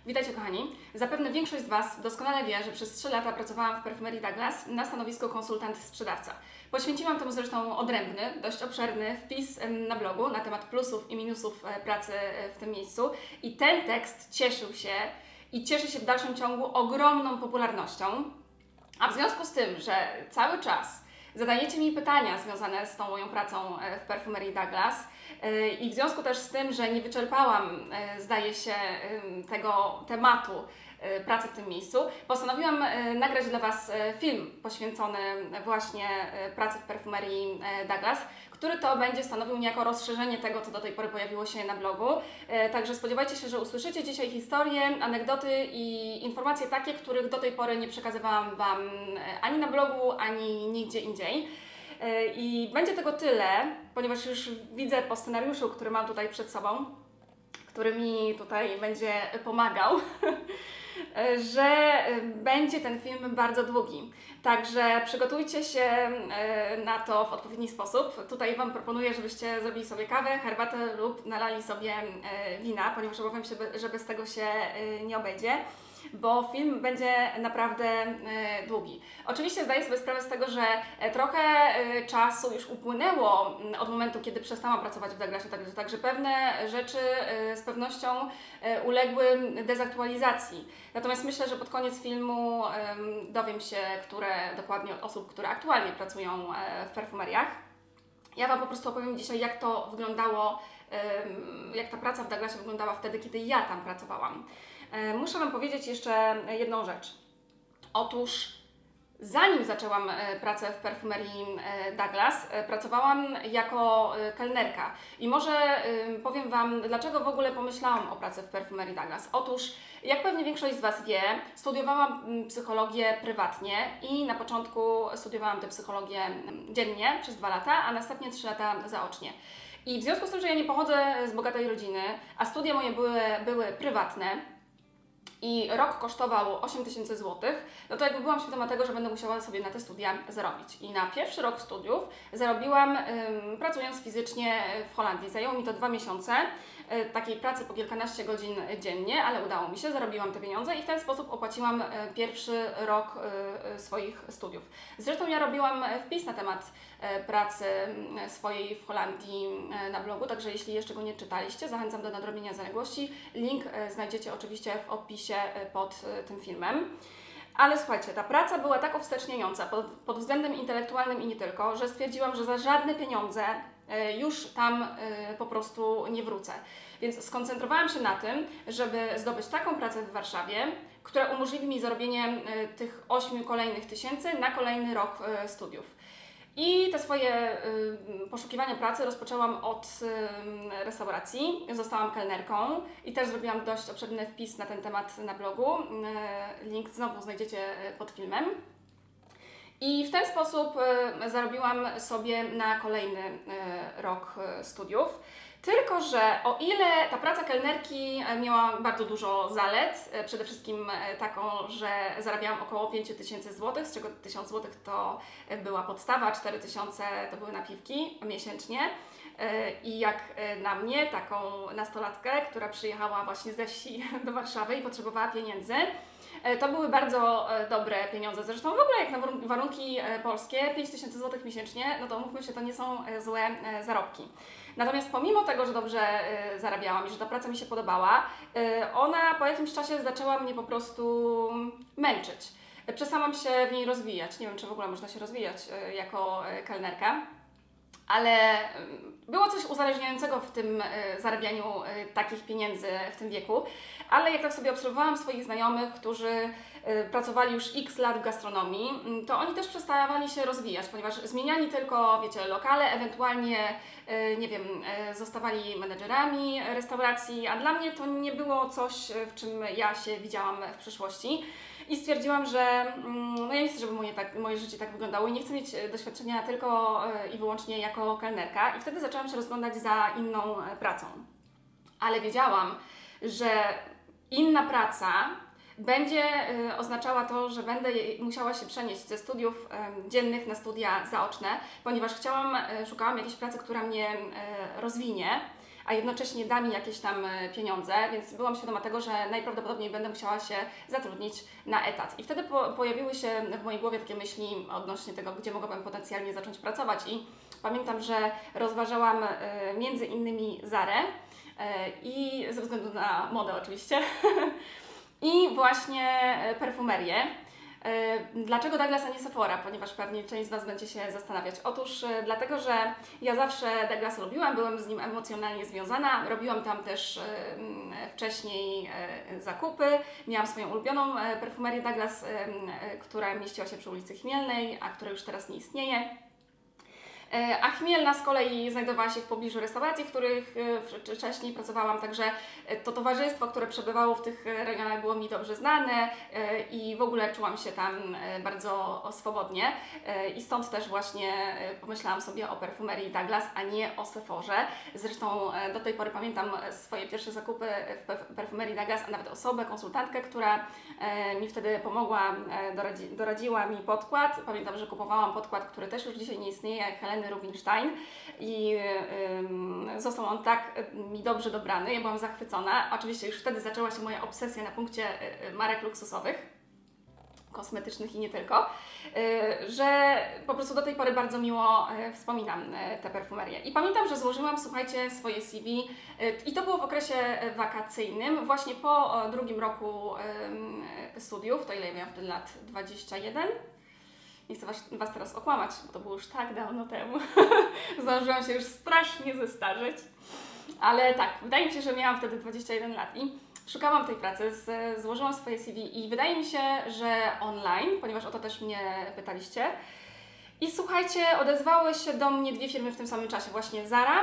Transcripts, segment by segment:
Witajcie kochani. Zapewne większość z Was doskonale wie, że przez 3 lata pracowałam w Perfumerii Douglas na stanowisku konsultant-sprzedawca. Poświęciłam temu zresztą odrębny, dość obszerny wpis na blogu na temat plusów i minusów pracy w tym miejscu i ten tekst cieszył się i cieszy się w dalszym ciągu ogromną popularnością. A w związku z tym, że cały czas zadajecie mi pytania związane z tą moją pracą w Perfumerii Douglas i w związku też z tym, że nie wyczerpałam, zdaje się, tego tematu pracy w tym miejscu, postanowiłam nagrać dla Was film poświęcony właśnie pracy w Perfumerii Douglas, który to będzie stanowił niejako rozszerzenie tego, co do tej pory pojawiło się na blogu. Także spodziewajcie się, że usłyszycie dzisiaj historie, anegdoty i informacje takie, których do tej pory nie przekazywałam Wam ani na blogu, ani nigdzie indziej. I będzie tego tyle, ponieważ już widzę po scenariuszu, który mam tutaj przed sobą, który mi tutaj będzie pomagał, że będzie ten film bardzo długi. Także przygotujcie się na to w odpowiedni sposób. Tutaj Wam proponuję, żebyście zrobili sobie kawę, herbatę lub nalali sobie wina, ponieważ obawiam się, że bez tego się nie obejdzie, bo film będzie naprawdę długi. Oczywiście zdaję sobie sprawę z tego, że trochę czasu już upłynęło od momentu, kiedy przestałam pracować w Douglasie, także pewne rzeczy z pewnością uległy dezaktualizacji. Natomiast myślę, że pod koniec filmu dowiem się, które dokładnie od osób, które aktualnie pracują w perfumeriach. Ja Wam po prostu opowiem dzisiaj, jak to wyglądało, jak ta praca w Douglasie wyglądała wtedy, kiedy ja tam pracowałam. Muszę Wam powiedzieć jeszcze jedną rzecz. Otóż zanim zaczęłam pracę w Perfumerii Douglas, pracowałam jako kelnerka. I może powiem Wam, dlaczego w ogóle pomyślałam o pracy w Perfumerii Douglas. Otóż, jak pewnie większość z Was wie, studiowałam psychologię prywatnie i na początku studiowałam tę psychologię dziennie przez 2 lata, a następnie 3 lata zaocznie. I w związku z tym, że ja nie pochodzę z bogatej rodziny, a studia moje były prywatne, i rok kosztował 8000 zł, no to jakby byłam świadoma tego, że będę musiała sobie na te studia zarobić. I na pierwszy rok studiów zarobiłam pracując fizycznie w Holandii. Zajęło mi to 2 miesiące takiej pracy po kilkanaście godzin dziennie, ale udało mi się, zarobiłam te pieniądze i w ten sposób opłaciłam pierwszy rok swoich studiów. Zresztą ja robiłam wpis na temat pracy swojej w Holandii na blogu, także jeśli jeszcze go nie czytaliście, zachęcam do nadrobienia zaległości. Link znajdziecie oczywiście w opisie pod tym filmem. Ale słuchajcie, ta praca była tak uwsteczniająca pod względem intelektualnym i nie tylko, że stwierdziłam, że za żadne pieniądze już tam po prostu nie wrócę. Więc skoncentrowałam się na tym, żeby zdobyć taką pracę w Warszawie, która umożliwi mi zarobienie tych 8 kolejnych tysięcy na kolejny rok studiów. I te swoje poszukiwania pracy rozpoczęłam od restauracji. Zostałam kelnerką i też zrobiłam dość obszerny wpis na ten temat na blogu. Link znowu znajdziecie pod filmem. I w ten sposób zarobiłam sobie na kolejny rok studiów. Tylko że o ile ta praca kelnerki miała bardzo dużo zalet, przede wszystkim taką, że zarabiałam około 5000 zł, z czego 1000 zł to była podstawa, 4000 to były napiwki miesięcznie. I jak na mnie, taką nastolatkę, która przyjechała właśnie ze wsi do Warszawy i potrzebowała pieniędzy, to były bardzo dobre pieniądze. Zresztą w ogóle jak na warunki polskie 5000 zł miesięcznie, no to mówmy się, to nie są złe zarobki. Natomiast pomimo tego, że dobrze zarabiałam i że ta praca mi się podobała, ona po jakimś czasie zaczęła mnie po prostu męczyć. Przestałam się w niej rozwijać. Nie wiem, czy w ogóle można się rozwijać jako kelnerka. Ale było coś uzależniającego w tym zarabianiu takich pieniędzy w tym wieku. Ale jak tak sobie obserwowałam swoich znajomych, którzy pracowali już x lat w gastronomii, to oni też przestawali się rozwijać, ponieważ zmieniali tylko, wiecie, lokale, ewentualnie, nie wiem, zostawali menedżerami restauracji, a dla mnie to nie było coś, w czym ja się widziałam w przyszłości. I stwierdziłam, że no ja nie chcę, żeby moje życie tak wyglądało i nie chcę mieć doświadczenia tylko i wyłącznie jako kelnerka. I wtedy zaczęłam się rozglądać za inną pracą. Ale wiedziałam, że inna praca będzie oznaczała to, że będę musiała się przenieść ze studiów dziennych na studia zaoczne, ponieważ szukałam jakiejś pracy, która mnie rozwinie, a jednocześnie da mi jakieś tam pieniądze, więc byłam świadoma tego, że najprawdopodobniej będę musiała się zatrudnić na etat. I wtedy pojawiły się w mojej głowie takie myśli odnośnie tego, gdzie mogłabym potencjalnie zacząć pracować i pamiętam, że rozważałam między innymi Zarę i ze względu na modę oczywiście i właśnie perfumerię. Dlaczego Douglas, a nie Sephora? Ponieważ pewnie część z Was będzie się zastanawiać. Otóż dlatego, że ja zawsze Douglasa lubiłam, byłam z nim emocjonalnie związana, robiłam tam też wcześniej zakupy, miałam swoją ulubioną perfumerię Douglas, która mieściła się przy ulicy Chmielnej, a która już teraz nie istnieje. A Chmielna z kolei znajdowała się w pobliżu restauracji, w których wcześniej pracowałam, także to towarzystwo, które przebywało w tych rejonach, było mi dobrze znane i w ogóle czułam się tam bardzo swobodnie i stąd też właśnie pomyślałam sobie o perfumerii Douglas, a nie o Sephorze. Zresztą do tej pory pamiętam swoje pierwsze zakupy w perfumerii Douglas, a nawet osobę, konsultantkę, która mi wtedy pomogła, doradziła mi podkład. Pamiętam, że kupowałam podkład, który też już dzisiaj nie istnieje, Heleny Rubinstein i został on tak mi dobrze dobrany, ja byłam zachwycona. Oczywiście już wtedy zaczęła się moja obsesja na punkcie marek luksusowych, kosmetycznych i nie tylko, że po prostu do tej pory bardzo miło wspominam tę perfumerię. I pamiętam, że złożyłam, słuchajcie, swoje CV i to było w okresie wakacyjnym, właśnie po drugim roku studiów, to ile ja miałam wtedy lat? 21? Nie chcę Was teraz okłamać, bo to było już tak dawno temu. Zdążyłam się już strasznie zestarzeć. Ale tak, wydaje mi się, że miałam wtedy 21 lat i szukałam tej pracy, złożyłam swoje CV i wydaje mi się, że online, ponieważ o to też mnie pytaliście. I słuchajcie, odezwały się do mnie dwie firmy w tym samym czasie, właśnie Zara,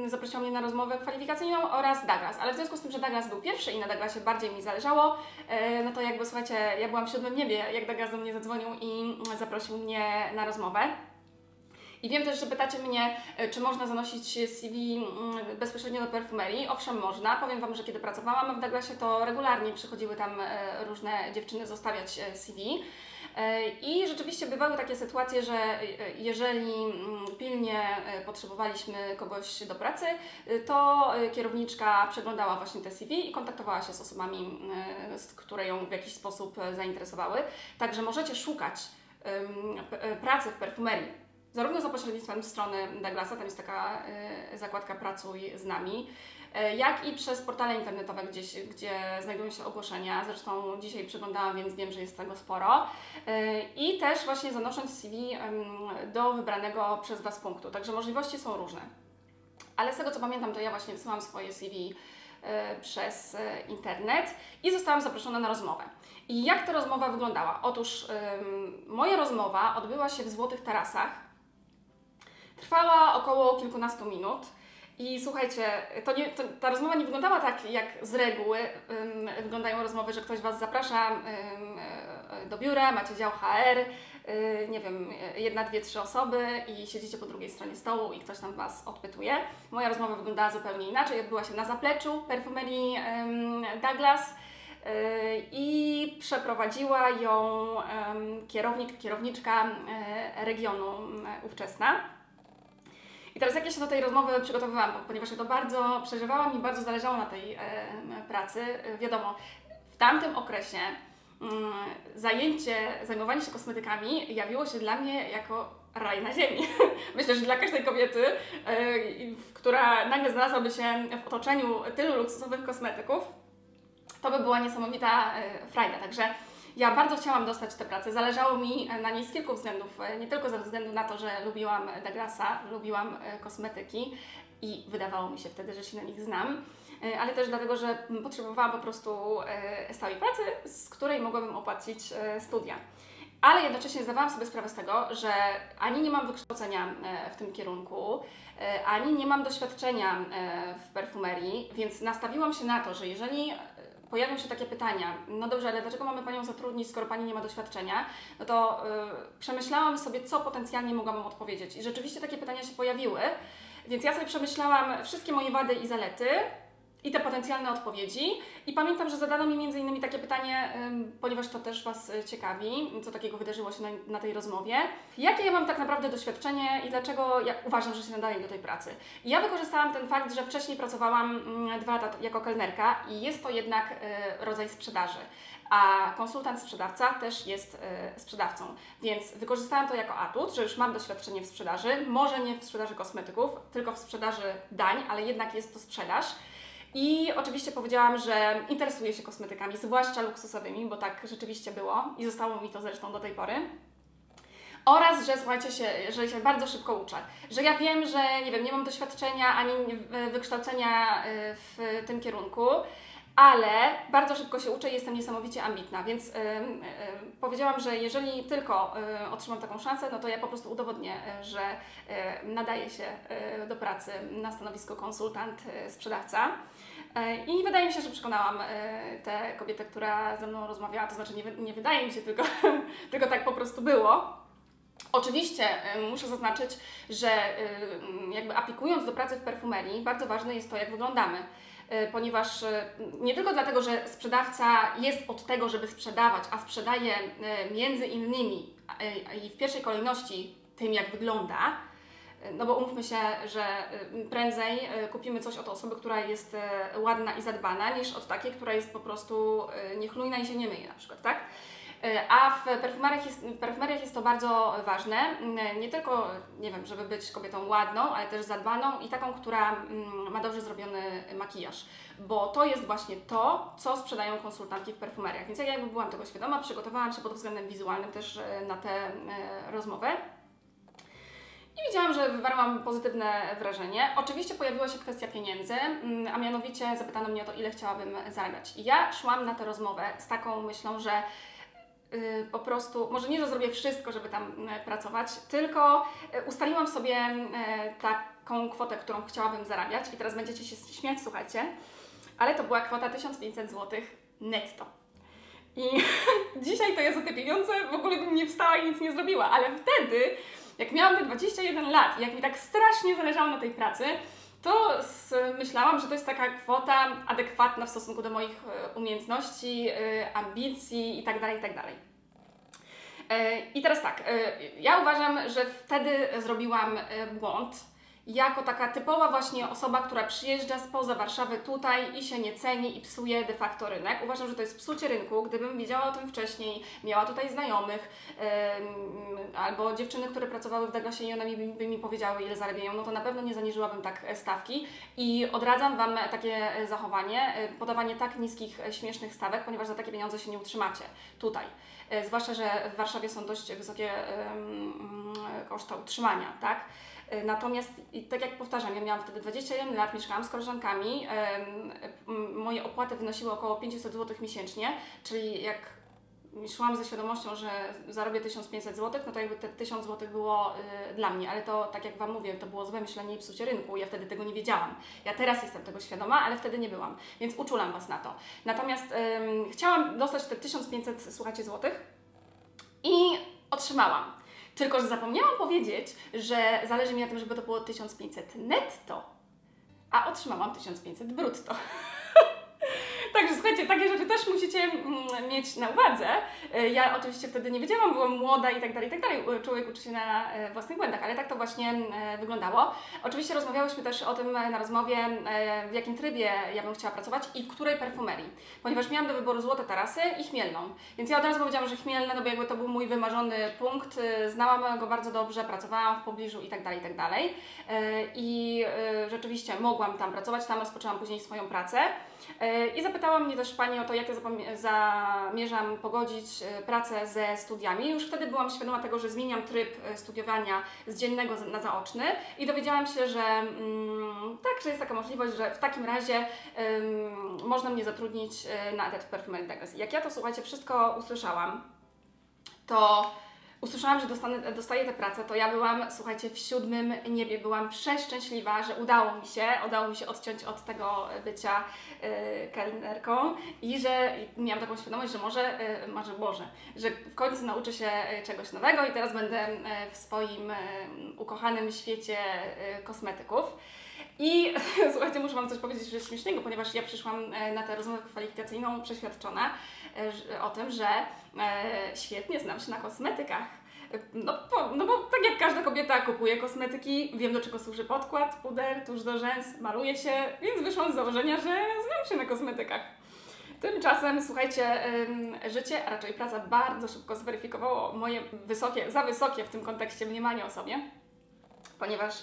zaprosiła mnie na rozmowę kwalifikacyjną oraz Douglas, ale w związku z tym, że Douglas był pierwszy i na Douglasie bardziej mi zależało, no to jakby słuchajcie, ja byłam w siódmym niebie, jak Douglas do mnie zadzwonił i zaprosił mnie na rozmowę. I wiem też, że pytacie mnie, czy można zanosić CV bezpośrednio do perfumerii. Owszem, można. Powiem Wam, że kiedy pracowałam w Douglasie, to regularnie przychodziły tam różne dziewczyny zostawiać CV. I rzeczywiście bywały takie sytuacje, że jeżeli pilnie potrzebowaliśmy kogoś do pracy, to kierowniczka przeglądała właśnie te CV i kontaktowała się z osobami, które ją w jakiś sposób zainteresowały. Także możecie szukać pracy w perfumerii zarówno za pośrednictwem strony Douglasa, tam jest taka zakładka Pracuj z nami, jak i przez portale internetowe, gdzie znajdują się ogłoszenia. Zresztą dzisiaj przeglądałam, więc wiem, że jest tego sporo. I też właśnie zanosząc CV do wybranego przez Was punktu. Także możliwości są różne. Ale z tego co pamiętam, to ja właśnie wysyłam swoje CV przez internet i zostałam zaproszona na rozmowę. I jak ta rozmowa wyglądała? Otóż moja rozmowa odbyła się w Złotych Tarasach. Trwała około kilkunastu minut i słuchajcie, ta rozmowa nie wyglądała tak, jak z reguły wyglądają rozmowy, że ktoś Was zaprasza do biura, macie dział HR, nie wiem, jedna, dwie, trzy osoby i siedzicie po drugiej stronie stołu i ktoś tam Was odpytuje. Moja rozmowa wyglądała zupełnie inaczej, odbyła się na zapleczu perfumerii Douglas i przeprowadziła ją kierowniczka regionu ówczesna. I teraz jak ja się do tej rozmowy przygotowywałam, ponieważ ja to bardzo przeżywałam i bardzo zależało na tej pracy. Wiadomo, w tamtym okresie zajmowanie się kosmetykami jawiło się dla mnie jako raj na ziemi. Myślę, że dla każdej kobiety, która nagle znalazłaby się w otoczeniu tylu luksusowych kosmetyków, to by była niesamowita frajda. Także ja bardzo chciałam dostać tę pracę, zależało mi na niej z kilku względów, nie tylko ze względu na to, że lubiłam Douglasa, lubiłam kosmetyki i wydawało mi się wtedy, że się na nich znam, ale też dlatego, że potrzebowałam po prostu stałej pracy, z której mogłabym opłacić studia. Ale jednocześnie zdawałam sobie sprawę z tego, że ani nie mam wykształcenia w tym kierunku, ani nie mam doświadczenia w perfumerii, więc nastawiłam się na to, że jeżeli pojawią się takie pytania, no dobrze, ale dlaczego mamy Panią zatrudnić, skoro Pani nie ma doświadczenia, no to przemyślałam sobie, co potencjalnie mogłabym odpowiedzieć. I rzeczywiście takie pytania się pojawiły, więc ja sobie przemyślałam wszystkie moje wady i zalety i te potencjalne odpowiedzi. I pamiętam, że zadano mi między innymi takie pytanie, ponieważ to też Was ciekawi, co takiego wydarzyło się na tej rozmowie. Jakie ja mam tak naprawdę doświadczenie i dlaczego ja uważam, że się nadaję do tej pracy? I ja wykorzystałam ten fakt, że wcześniej pracowałam 2 lata jako kelnerka i jest to jednak rodzaj sprzedaży. A konsultant sprzedawca też jest sprzedawcą, więc wykorzystałam to jako atut, że już mam doświadczenie w sprzedaży, może nie w sprzedaży kosmetyków, tylko w sprzedaży dań, ale jednak jest to sprzedaż. I oczywiście powiedziałam, że interesuję się kosmetykami, zwłaszcza luksusowymi, bo tak rzeczywiście było i zostało mi to zresztą do tej pory. Oraz, że słuchajcie, że się bardzo szybko uczę, że ja wiem, że nie wiem, nie mam doświadczenia ani wykształcenia w tym kierunku, ale bardzo szybko się uczę i jestem niesamowicie ambitna, więc powiedziałam, że jeżeli tylko otrzymam taką szansę, no to ja po prostu udowodnię, że nadaję się do pracy na stanowisku konsultant-sprzedawca. I wydaje mi się, że przekonałam tę kobietę, która ze mną rozmawiała, to znaczy nie wydaje mi się, tylko, tylko tak po prostu było. Oczywiście muszę zaznaczyć, że jakby aplikując do pracy w perfumerii, bardzo ważne jest to, jak wyglądamy. Ponieważ nie tylko dlatego, że sprzedawca jest od tego, żeby sprzedawać, a sprzedaje między innymi i w pierwszej kolejności tym, jak wygląda, no bo umówmy się, że prędzej kupimy coś od osoby, która jest ładna i zadbana, niż od takiej, która jest po prostu niechlujna i się nie myje na przykład, tak? A w perfumeriach jest to bardzo ważne, nie tylko, nie wiem, żeby być kobietą ładną, ale też zadbaną i taką, która ma dobrze zrobiony makijaż, bo to jest właśnie to, co sprzedają konsultantki w perfumeriach. Więc ja jakby byłam tego świadoma, przygotowałam się pod względem wizualnym też na tę rozmowę. I widziałam, że wywarłam pozytywne wrażenie. Oczywiście pojawiła się kwestia pieniędzy, a mianowicie zapytano mnie o to, ile chciałabym zarabiać. I ja szłam na tę rozmowę z taką myślą, że po prostu, może nie, że zrobię wszystko, żeby tam pracować, tylko ustaliłam sobie taką kwotę, którą chciałabym zarabiać i teraz będziecie się śmiać, słuchajcie, ale to była kwota 1500 zł netto. I dzisiaj to ja za te pieniądze w ogóle bym nie wstała i nic nie zrobiła, ale wtedy, jak miałam te 21 lat i jak mi tak strasznie zależało na tej pracy, to myślałam, że to jest taka kwota adekwatna w stosunku do moich umiejętności, ambicji itd., itd. I teraz tak, ja uważam, że wtedy zrobiłam błąd. Jako taka typowa właśnie osoba, która przyjeżdża spoza Warszawy tutaj i się nie ceni i psuje de facto rynek. Uważam, że to jest psucie rynku. Gdybym wiedziała o tym wcześniej, miała tutaj znajomych albo dziewczyny, które pracowały w Douglasie i one by mi powiedziały, ile zarabiają, no to na pewno nie zaniżyłabym tak stawki i odradzam Wam takie zachowanie, podawanie tak niskich, śmiesznych stawek, ponieważ za takie pieniądze się nie utrzymacie tutaj. Zwłaszcza, że w Warszawie są dość wysokie koszty utrzymania, tak? Natomiast, tak jak powtarzam, ja miałam wtedy 21 lat, mieszkałam z koleżankami, moje opłaty wynosiły około 500 zł miesięcznie, czyli jak szłam ze świadomością, że zarobię 1500 zł, no to jakby te 1000 zł było dla mnie, ale to, tak jak Wam mówię, to było złe myślenie i psucie rynku, ja wtedy tego nie wiedziałam. Ja teraz jestem tego świadoma, ale wtedy nie byłam, więc uczulam Was na to. Natomiast chciałam dostać te 1500, słuchajcie, złotych i otrzymałam. Tylko że zapomniałam powiedzieć, że zależy mi na tym, żeby to było 1500 netto, a otrzymałam 1500 brutto. Także słuchajcie, takie rzeczy też musicie mieć na uwadze. Ja oczywiście wtedy nie wiedziałam, byłam młoda i tak dalej, i tak dalej. Człowiek uczy się na własnych błędach, ale tak to właśnie wyglądało. Oczywiście rozmawiałyśmy też o tym na rozmowie, w jakim trybie ja bym chciała pracować i w której perfumerii. Ponieważ miałam do wyboru Złote Tarasy i Chmielną. Więc ja od razu powiedziałam, że Chmielne, no bo jakby to był mój wymarzony punkt. Znałam go bardzo dobrze, pracowałam w pobliżu i tak dalej, i tak dalej. I rzeczywiście mogłam tam pracować, tam rozpoczęłam później swoją pracę. I zapytała mnie też Pani o to, jak ja zamierzam pogodzić pracę ze studiami. Już wtedy byłam świadoma tego, że zmieniam tryb studiowania z dziennego na zaoczny i dowiedziałam się, że tak, że jest taka możliwość, że w takim razie można mnie zatrudnić na etat w Perfumerii Douglas. Jak ja to, słuchajcie, wszystko usłyszałam, to usłyszałam, że dostaję tę pracę, to ja byłam, słuchajcie, w 7. niebie, byłam przeszczęśliwa, że udało mi się odciąć od tego bycia kelnerką i że miałam taką świadomość, że że w końcu nauczę się czegoś nowego i teraz będę w swoim ukochanym świecie kosmetyków. I słuchajcie, muszę Wam coś powiedzieć że śmiesznego, ponieważ ja przyszłam na tę rozmowę kwalifikacyjną przeświadczona o tym, że świetnie znam się na kosmetykach. No bo tak jak każda kobieta kupuje kosmetyki, wiem do czego służy podkład, puder, tusz do rzęs, maluje się, więc wyszłam z założenia, że znam się na kosmetykach. Tymczasem, słuchajcie, życie, a raczej praca bardzo szybko zweryfikowało moje za wysokie w tym kontekście mniemanie o sobie, ponieważ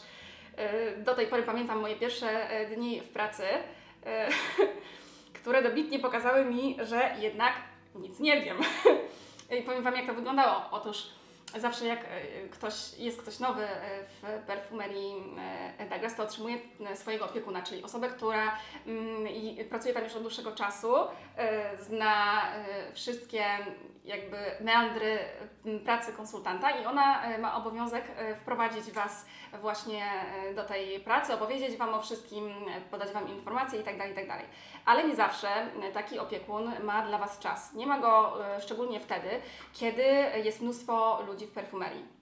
do tej pory pamiętam moje pierwsze dni w pracy, które dobitnie pokazały mi, że jednak nic nie wiem. I powiem Wam, jak to wyglądało. Otóż zawsze jak jest ktoś nowy w perfumerii Douglas, to otrzymuje swojego opiekuna, czyli osobę, która pracuje tam już od dłuższego czasu, zna wszystkie jakby meandry pracy konsultanta i ona ma obowiązek wprowadzić Was właśnie do tej pracy, opowiedzieć Wam o wszystkim, podać Wam informacje itd., itd. Ale nie zawsze taki opiekun ma dla Was czas. Nie ma go szczególnie wtedy, kiedy jest mnóstwo ludzi w perfumerii.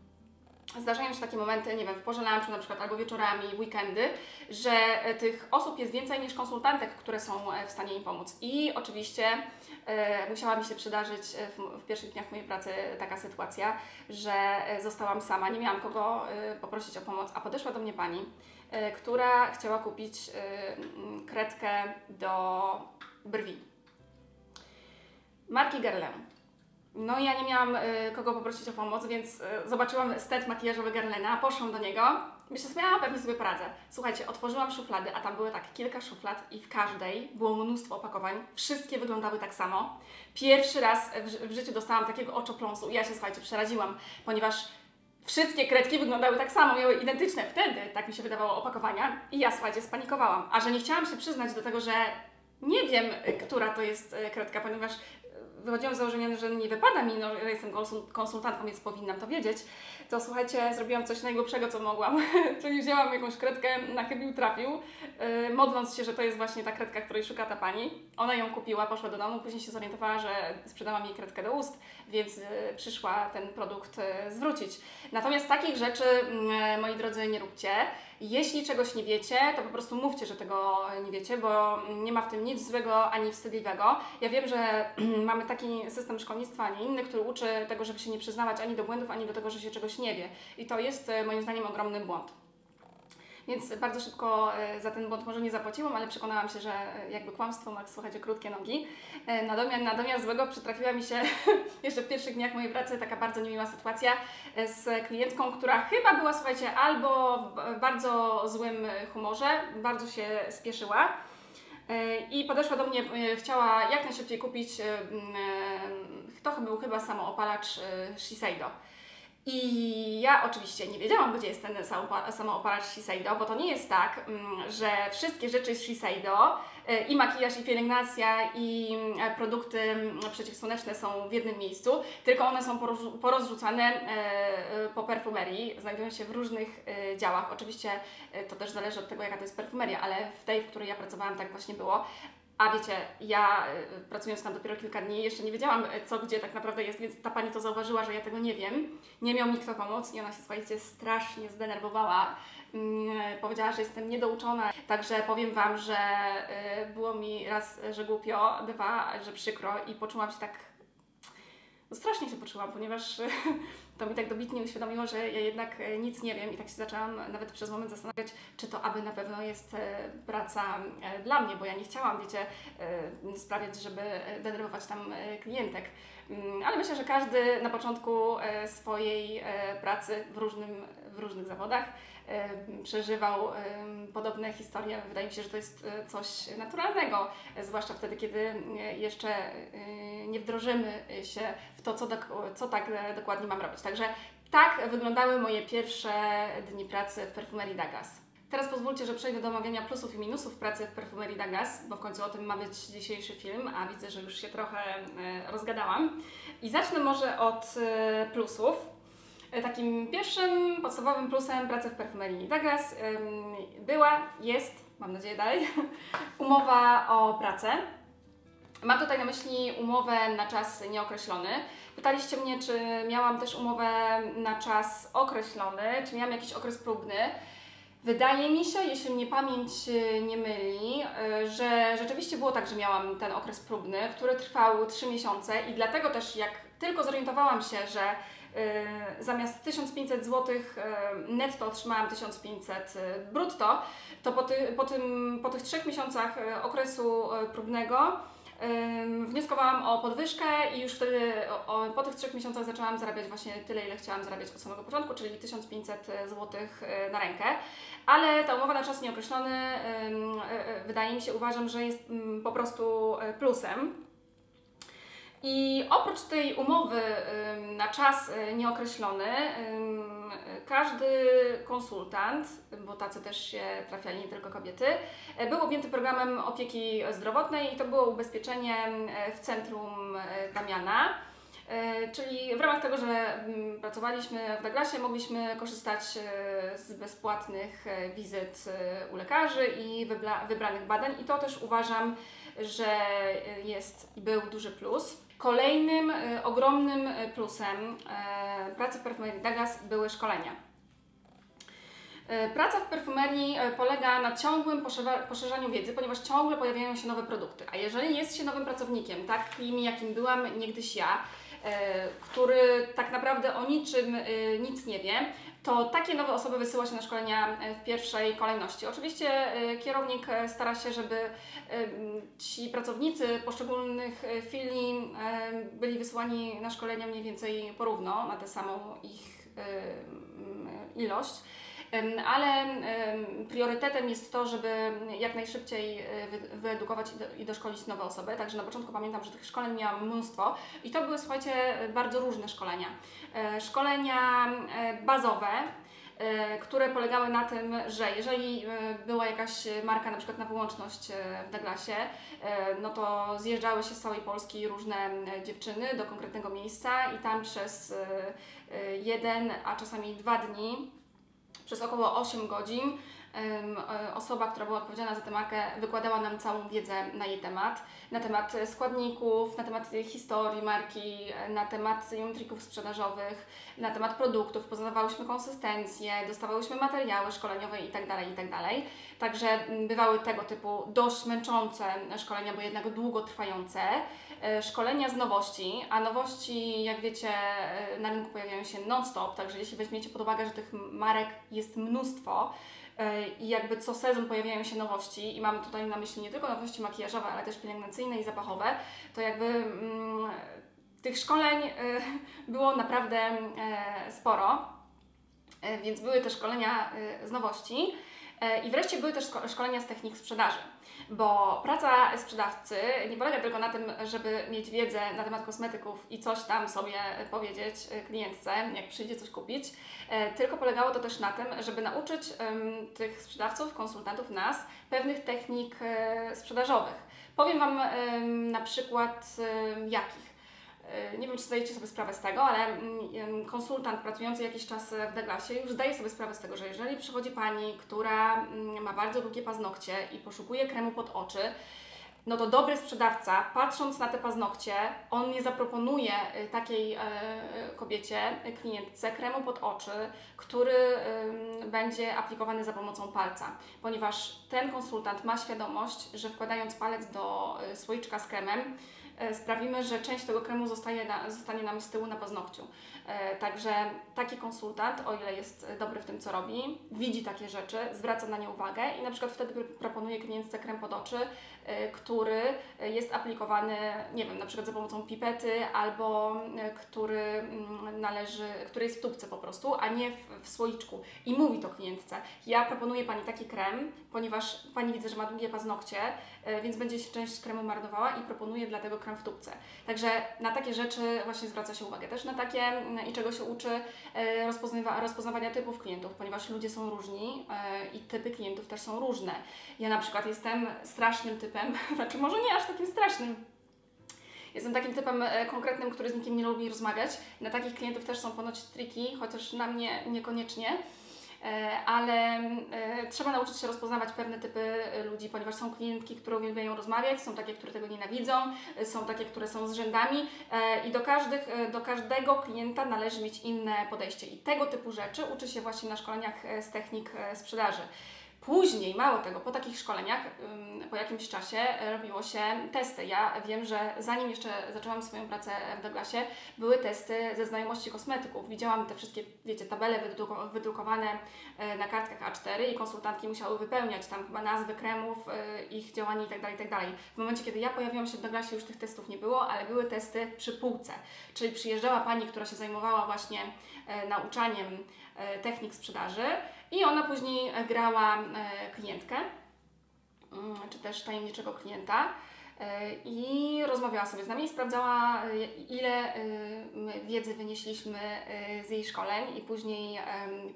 Zdarzają się takie momenty, nie wiem, w porze lunchu na przykład, albo wieczorami, weekendy, że tych osób jest więcej niż konsultantek, które są w stanie im pomóc. I oczywiście musiała mi się przydarzyć w pierwszych dniach mojej pracy taka sytuacja, że zostałam sama, nie miałam kogo poprosić o pomoc, a podeszła do mnie pani, która chciała kupić kredkę do brwi marki Guerlain. No i ja nie miałam kogo poprosić o pomoc, więc zobaczyłam stet makijażowy Guerlaina, poszłam do niego. Myślę sobie, pewnie sobie poradzę. Słuchajcie, otworzyłam szuflady, a tam były tak kilka szuflad i w każdej było mnóstwo opakowań. Wszystkie wyglądały tak samo. Pierwszy raz w życiu dostałam takiego oczopląsu i ja się, słuchajcie, przeraziłam, ponieważ wszystkie kredki wyglądały tak samo, miały identyczne wtedy, tak mi się wydawało, opakowania i ja, słuchajcie, spanikowałam. A że nie chciałam się przyznać do tego, że nie wiem, która to jest kredka, ponieważ wychodziłam z założenia, że nie wypada mi, no, że jestem konsultantką, więc powinnam to wiedzieć, to słuchajcie, zrobiłam coś najgłupszego, co mogłam. Czyli wzięłam jakąś kredkę na chybił trafił, modląc się, że to jest właśnie ta kredka, której szuka ta pani. Ona ją kupiła, poszła do domu, później się zorientowała, że sprzedałam jej kredkę do ust, więc przyszła ten produkt zwrócić. Natomiast takich rzeczy, moi drodzy, nie róbcie. Jeśli czegoś nie wiecie, to po prostu mówcie, że tego nie wiecie, bo nie ma w tym nic złego ani wstydliwego. Ja wiem, że mamy taki system szkolnictwa, a nie inny, który uczy tego, żeby się nie przyznawać ani do błędów, ani do tego, że się czegoś nie wie. I to jest moim zdaniem ogromny błąd. Więc bardzo szybko za ten błąd może nie zapłaciłam, ale przekonałam się, że jakby kłamstwo ma, słuchajcie, krótkie nogi. Na złego przytrafiła mi się jeszcze w pierwszych dniach mojej pracy taka bardzo niemiła sytuacja z klientką, która chyba była, słuchajcie, albo w bardzo złym humorze, bardzo się spieszyła i podeszła do mnie, chciała jak najszybciej kupić, to był chyba samoopalacz Shiseido. I ja oczywiście nie wiedziałam, gdzie jest ten samoopalacz Shiseido, bo to nie jest tak, że wszystkie rzeczy z Shiseido, i makijaż, i pielęgnacja, i produkty przeciwsłoneczne są w jednym miejscu, tylko one są porozrzucane po perfumerii, znajdują się w różnych działach. Oczywiście to też zależy od tego, jaka to jest perfumeria, ale w tej, w której ja pracowałam, tak właśnie było. A wiecie, ja pracując tam dopiero kilka dni, jeszcze nie wiedziałam, co gdzie tak naprawdę jest, więc ta pani to zauważyła, że ja tego nie wiem. Nie miał mi kto pomóc i ona się, słuchajcie, strasznie zdenerwowała. Powiedziała, że jestem niedouczona. Także powiem Wam, że było mi raz, że głupio, dwa, że przykro i poczułam się tak... No strasznie się poczułam, ponieważ to mi tak dobitnie uświadomiło, że ja jednak nic nie wiem i tak się zaczęłam nawet przez moment zastanawiać, czy to aby na pewno jest praca dla mnie, bo ja nie chciałam, wiecie, sprawiać, żeby denerwować tam klientek. Ale myślę, że każdy na początku swojej pracy w różnych zawodach przeżywał podobne historie. Wydaje mi się, że to jest coś naturalnego, zwłaszcza wtedy, kiedy jeszcze nie wdrożymy się w to, co tak dokładnie mam robić. Także tak wyglądały moje pierwsze dni pracy w perfumerii Douglas. Teraz pozwólcie, że przejdę do omawiania plusów i minusów pracy w perfumerii Douglas, bo w końcu o tym ma być dzisiejszy film, a widzę, że już się trochę rozgadałam. I zacznę może od plusów. Takim pierwszym, podstawowym plusem pracy w perfumerii Douglas jest, mam nadzieję dalej, umowa o pracę. Mam tutaj na myśli umowę na czas nieokreślony. Pytaliście mnie, czy miałam też umowę na czas określony, czy miałam jakiś okres próbny. Wydaje mi się, jeśli mnie pamięć nie myli, że rzeczywiście było tak, że miałam ten okres próbny, który trwał 3 miesiące i dlatego też jak tylko zorientowałam się, że zamiast 1500 zł netto otrzymałam 1500 brutto, to po tych 3 miesiącach okresu próbnego wnioskowałam o podwyżkę i już wtedy po tych 3 miesiącach zaczęłam zarabiać właśnie tyle, ile chciałam zarabiać od samego początku, czyli 1500 zł na rękę. Ale ta umowa na czas nieokreślony, wydaje mi się, uważam, że jest po prostu plusem. I oprócz tej umowy na czas nieokreślony, każdy konsultant, bo tacy też się trafiali, nie tylko kobiety, był objęty programem opieki zdrowotnej i to było ubezpieczenie w centrum Damiana. Czyli w ramach tego, że pracowaliśmy w Douglasie, mogliśmy korzystać z bezpłatnych wizyt u lekarzy i wybranych badań i to też uważam, że jest i był duży plus. Kolejnym ogromnym plusem pracy w Perfumerii Douglas były szkolenia. Praca w perfumerii polega na ciągłym poszerzaniu wiedzy, ponieważ ciągle pojawiają się nowe produkty. A jeżeli jest się nowym pracownikiem, takim jakim byłam niegdyś ja, który tak naprawdę o niczym nic nie wie, to takie nowe osoby wysyła się na szkolenia w pierwszej kolejności. Oczywiście kierownik stara się, żeby ci pracownicy poszczególnych filii byli wysyłani na szkolenia mniej więcej porówno, na tę samą ich ilość. Ale priorytetem jest to, żeby jak najszybciej wyedukować i doszkolić nowe osoby. Także na początku pamiętam, że tych szkoleń miałam mnóstwo i to były, słuchajcie, bardzo różne szkolenia. Szkolenia bazowe, które polegały na tym, że jeżeli była jakaś marka na przykład na wyłączność w Douglasie, no to zjeżdżały się z całej Polski różne dziewczyny do konkretnego miejsca i tam przez 1, a czasami 2 dni przez około 8 godzin osoba, która była odpowiedzialna za tę markę, wykładała nam całą wiedzę na jej temat. Na temat składników, na temat historii marki, na temat trików sprzedażowych, na temat produktów, poznawałyśmy konsystencję, dostawałyśmy materiały szkoleniowe itd., itd. Także bywały tego typu dość męczące szkolenia, bo jednak długotrwające. Szkolenia z nowości, a nowości, jak wiecie, na rynku pojawiają się non-stop, także jeśli weźmiecie pod uwagę, że tych marek jest mnóstwo i jakby co sezon pojawiają się nowości i mamy tutaj na myśli nie tylko nowości makijażowe, ale też pielęgnacyjne i zapachowe, to jakby tych szkoleń było naprawdę sporo, więc były te szkolenia z nowości. I wreszcie były też szkolenia z technik sprzedaży, bo praca sprzedawcy nie polega tylko na tym, żeby mieć wiedzę na temat kosmetyków i coś tam sobie powiedzieć klientce, jak przyjdzie coś kupić, tylko polegało to też na tym, żeby nauczyć tych sprzedawców, konsultantów, nas pewnych technik sprzedażowych. Powiem Wam na przykład jakich. Nie wiem, czy zdajecie sobie sprawę z tego, ale konsultant pracujący jakiś czas w Douglasie już zdaje sobie sprawę z tego, że jeżeli przychodzi Pani, która ma bardzo długie paznokcie i poszukuje kremu pod oczy, no to dobry sprzedawca, patrząc na te paznokcie, on nie zaproponuje takiej kobiecie, klientce kremu pod oczy, który będzie aplikowany za pomocą palca, ponieważ ten konsultant ma świadomość, że wkładając palec do słoiczka z kremem, sprawimy, że część tego kremu zostanie nam z tyłu na paznokciu. Także taki konsultant, o ile jest dobry w tym, co robi, widzi takie rzeczy, zwraca na nie uwagę i na przykład wtedy proponuje klientce krem pod oczy, który jest aplikowany, nie wiem, na przykład za pomocą pipety albo który jest w tubce po prostu, a nie w słoiczku. I mówi to klientce: ja proponuję Pani taki krem, ponieważ Pani widzę, że ma długie paznokcie, więc będzie się część kremu marnowała i proponuję dlatego krem w tubce. Także na takie rzeczy właśnie zwraca się uwagę. Też na takie i czego się uczy rozpoznawania typów klientów, ponieważ ludzie są różni i typy klientów też są różne. Ja na przykład jestem strasznym typem, znaczy może nie aż takim strasznym. Jestem takim typem konkretnym, który z nikim nie lubi rozmawiać. Na takich klientów też są ponoć triki, chociaż na mnie niekoniecznie. ale trzeba nauczyć się rozpoznawać pewne typy ludzi, ponieważ są klientki, które uwielbiają rozmawiać, są takie, które tego nienawidzą, są takie, które są zrzędami i do każdego klienta należy mieć inne podejście i tego typu rzeczy uczy się właśnie na szkoleniach z technik sprzedaży. Później, mało tego, po takich szkoleniach, po jakimś czasie robiło się testy. Ja wiem, że zanim jeszcze zaczęłam swoją pracę w Douglasie, były testy ze znajomości kosmetyków. Widziałam te wszystkie, wiecie, tabele wydrukowane na kartkach A4 i konsultantki musiały wypełniać tam chyba nazwy kremów, ich działanie itd., itd. W momencie, kiedy ja pojawiłam się w Douglasie, już tych testów nie było, ale były testy przy półce. Czyli przyjeżdżała pani, która się zajmowała właśnie nauczaniem technik sprzedaży i ona później grała klientkę, czy też tajemniczego klienta i rozmawiała sobie z nami i sprawdzała, ile wiedzy wynieśliśmy z jej szkoleń i później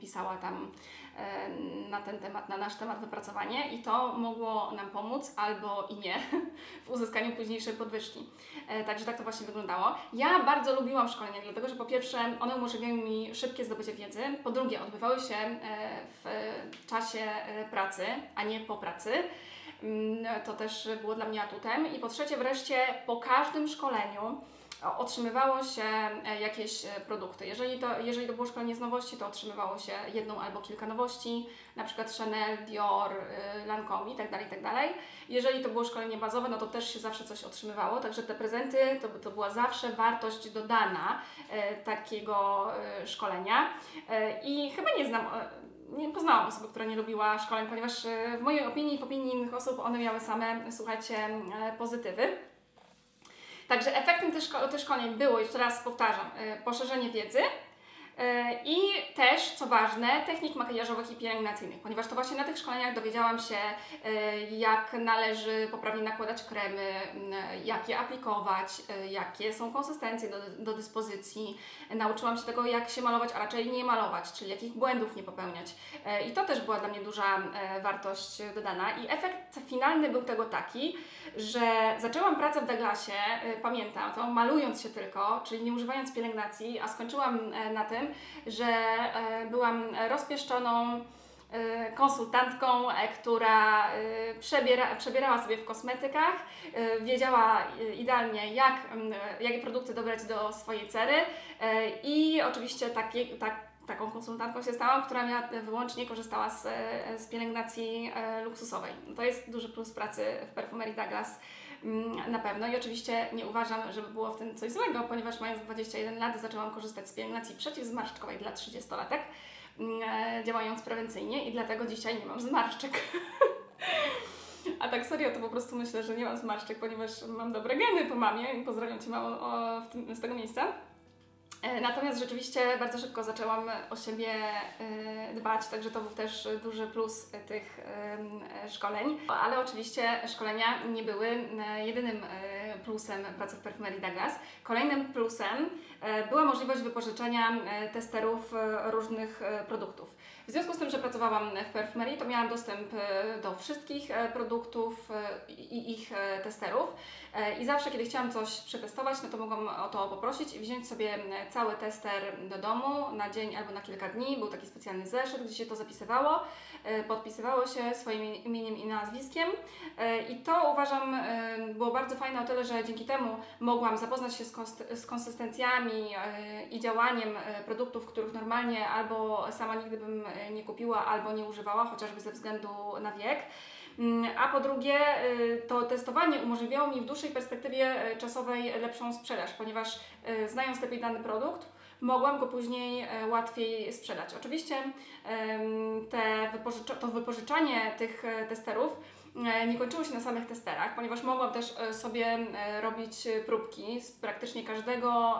pisała tam na ten temat, na nasz temat wypracowanie i to mogło nam pomóc albo i nie w uzyskaniu późniejszej podwyżki. Także tak to właśnie wyglądało. Ja bardzo lubiłam szkolenia, dlatego że po pierwsze one umożliwiają mi szybkie zdobycie wiedzy, po drugie odbywały się w czasie pracy, a nie po pracy. To też było dla mnie atutem. I po trzecie wreszcie po każdym szkoleniu otrzymywało się jakieś produkty. Jeżeli to było szkolenie z nowości, to otrzymywało się jedną albo kilka nowości, na przykład Chanel, Dior, Lancome itd., itd. Jeżeli to było szkolenie bazowe, no to też się zawsze coś otrzymywało, także te prezenty to była zawsze wartość dodana takiego szkolenia i chyba nie poznałam osoby, która nie lubiła szkoleń, ponieważ w mojej opinii i w opinii innych osób one miały same, słuchajcie, pozytywy. Także efektem tych szkoleń było, jeszcze raz powtarzam, poszerzenie wiedzy i też, co ważne, technik makijażowych i pielęgnacyjnych, ponieważ to właśnie na tych szkoleniach dowiedziałam się, jak należy poprawnie nakładać kremy, jak je aplikować, jakie są konsystencje do dyspozycji. Nauczyłam się tego, jak się malować, a raczej nie malować, czyli jakich błędów nie popełniać. I to też była dla mnie duża wartość dodana. I efekt finalny był tego taki, że zaczęłam pracę w Douglasie, pamiętam to, malując się tylko, czyli nie używając pielęgnacji, a skończyłam na tym, że byłam rozpieszczoną konsultantką, która przebierała sobie w kosmetykach, wiedziała idealnie, jakie produkty dobrać do swojej cery i oczywiście taką konsultantką się stałam, która wyłącznie korzystała z pielęgnacji luksusowej. To jest duży plus pracy w perfumerii Douglas na pewno i oczywiście nie uważam, żeby było w tym coś złego, ponieważ mając 21 lat zaczęłam korzystać z pielęgnacji przeciwzmarszczkowej dla 30-latek, działając prewencyjnie i dlatego dzisiaj nie mam zmarszczek. A tak serio, to po prostu myślę, że nie mam zmarszczek, ponieważ mam dobre geny po mamie i pozdrawiam Cię, mamo, z tego miejsca. Natomiast rzeczywiście bardzo szybko zaczęłam o siebie dbać, także to był też duży plus tych szkoleń. Ale oczywiście szkolenia nie były jedynym plusem pracy w perfumerii Douglas. Kolejnym plusem była możliwość wypożyczenia testerów różnych produktów. W związku z tym, że pracowałam w perfumerii, to miałam dostęp do wszystkich produktów i ich testerów i zawsze, kiedy chciałam coś przetestować, no to mogłam o to poprosić i wziąć sobie cały tester do domu na dzień albo na kilka dni. Był taki specjalny zeszyt, gdzie się to zapisywało, podpisywało się swoim imieniem i nazwiskiem i to uważam było bardzo fajne o tyle, że dzięki temu mogłam zapoznać się z konsystencjami i działaniem produktów, których normalnie albo sama nigdy bym nie kupiła albo nie używała, chociażby ze względu na wiek. A po drugie, to testowanie umożliwiało mi w dłuższej perspektywie czasowej lepszą sprzedaż, ponieważ znając lepiej dany produkt, mogłam go później łatwiej sprzedać. Oczywiście to wypożyczanie tych testerów nie kończyło się na samych testerach, ponieważ mogłam też sobie robić próbki z praktycznie każdego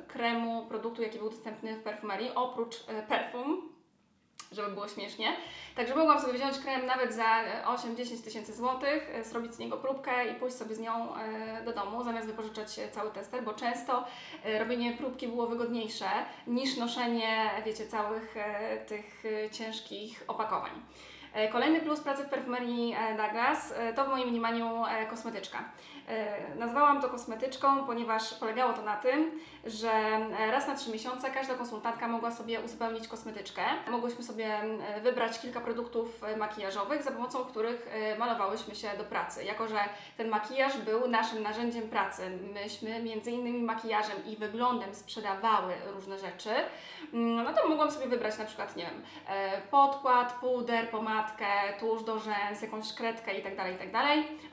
kremu, produktu, jaki był dostępny w perfumerii, oprócz perfum, żeby było śmiesznie. Także mogłam sobie wziąć krem nawet za 8-10 tysięcy złotych, zrobić z niego próbkę i pójść sobie z nią do domu, zamiast wypożyczać cały tester, bo często robienie próbki było wygodniejsze niż noszenie, wiecie, całych tych ciężkich opakowań. Kolejny plus pracy w perfumerii Douglas to w moim mniemaniu kosmetyczka. Nazwałam to kosmetyczką, ponieważ polegało to na tym, że raz na 3 miesiące każda konsultantka mogła sobie uzupełnić kosmetyczkę. Mogłyśmy sobie wybrać kilka produktów makijażowych, za pomocą których malowałyśmy się do pracy. Jako że ten makijaż był naszym narzędziem pracy, myśmy między innymi makijażem i wyglądem sprzedawały różne rzeczy, no to mogłam sobie wybrać na przykład, nie wiem, podkład, puder, pomadkę, tusz do rzęs, jakąś kredkę itd., itd.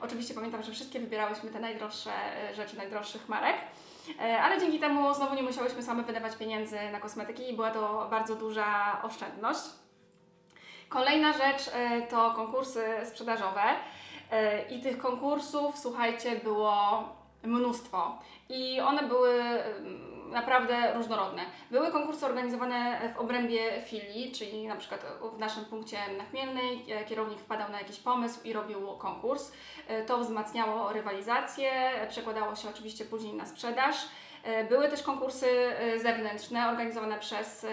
Oczywiście pamiętam, że wszystkie wybierałyśmy te najdroższe rzeczy, najdroższych marek, ale dzięki temu znowu nie musiałyśmy same wydawać pieniędzy na kosmetyki i była to bardzo duża oszczędność. Kolejna rzecz to konkursy sprzedażowe i tych konkursów, słuchajcie, było mnóstwo i one były naprawdę różnorodne. Były konkursy organizowane w obrębie filii, czyli na przykład w naszym punkcie na Chmielnej kierownik wpadał na jakiś pomysł i robił konkurs. To wzmacniało rywalizację, przekładało się oczywiście później na sprzedaż. Były też konkursy zewnętrzne organizowane przez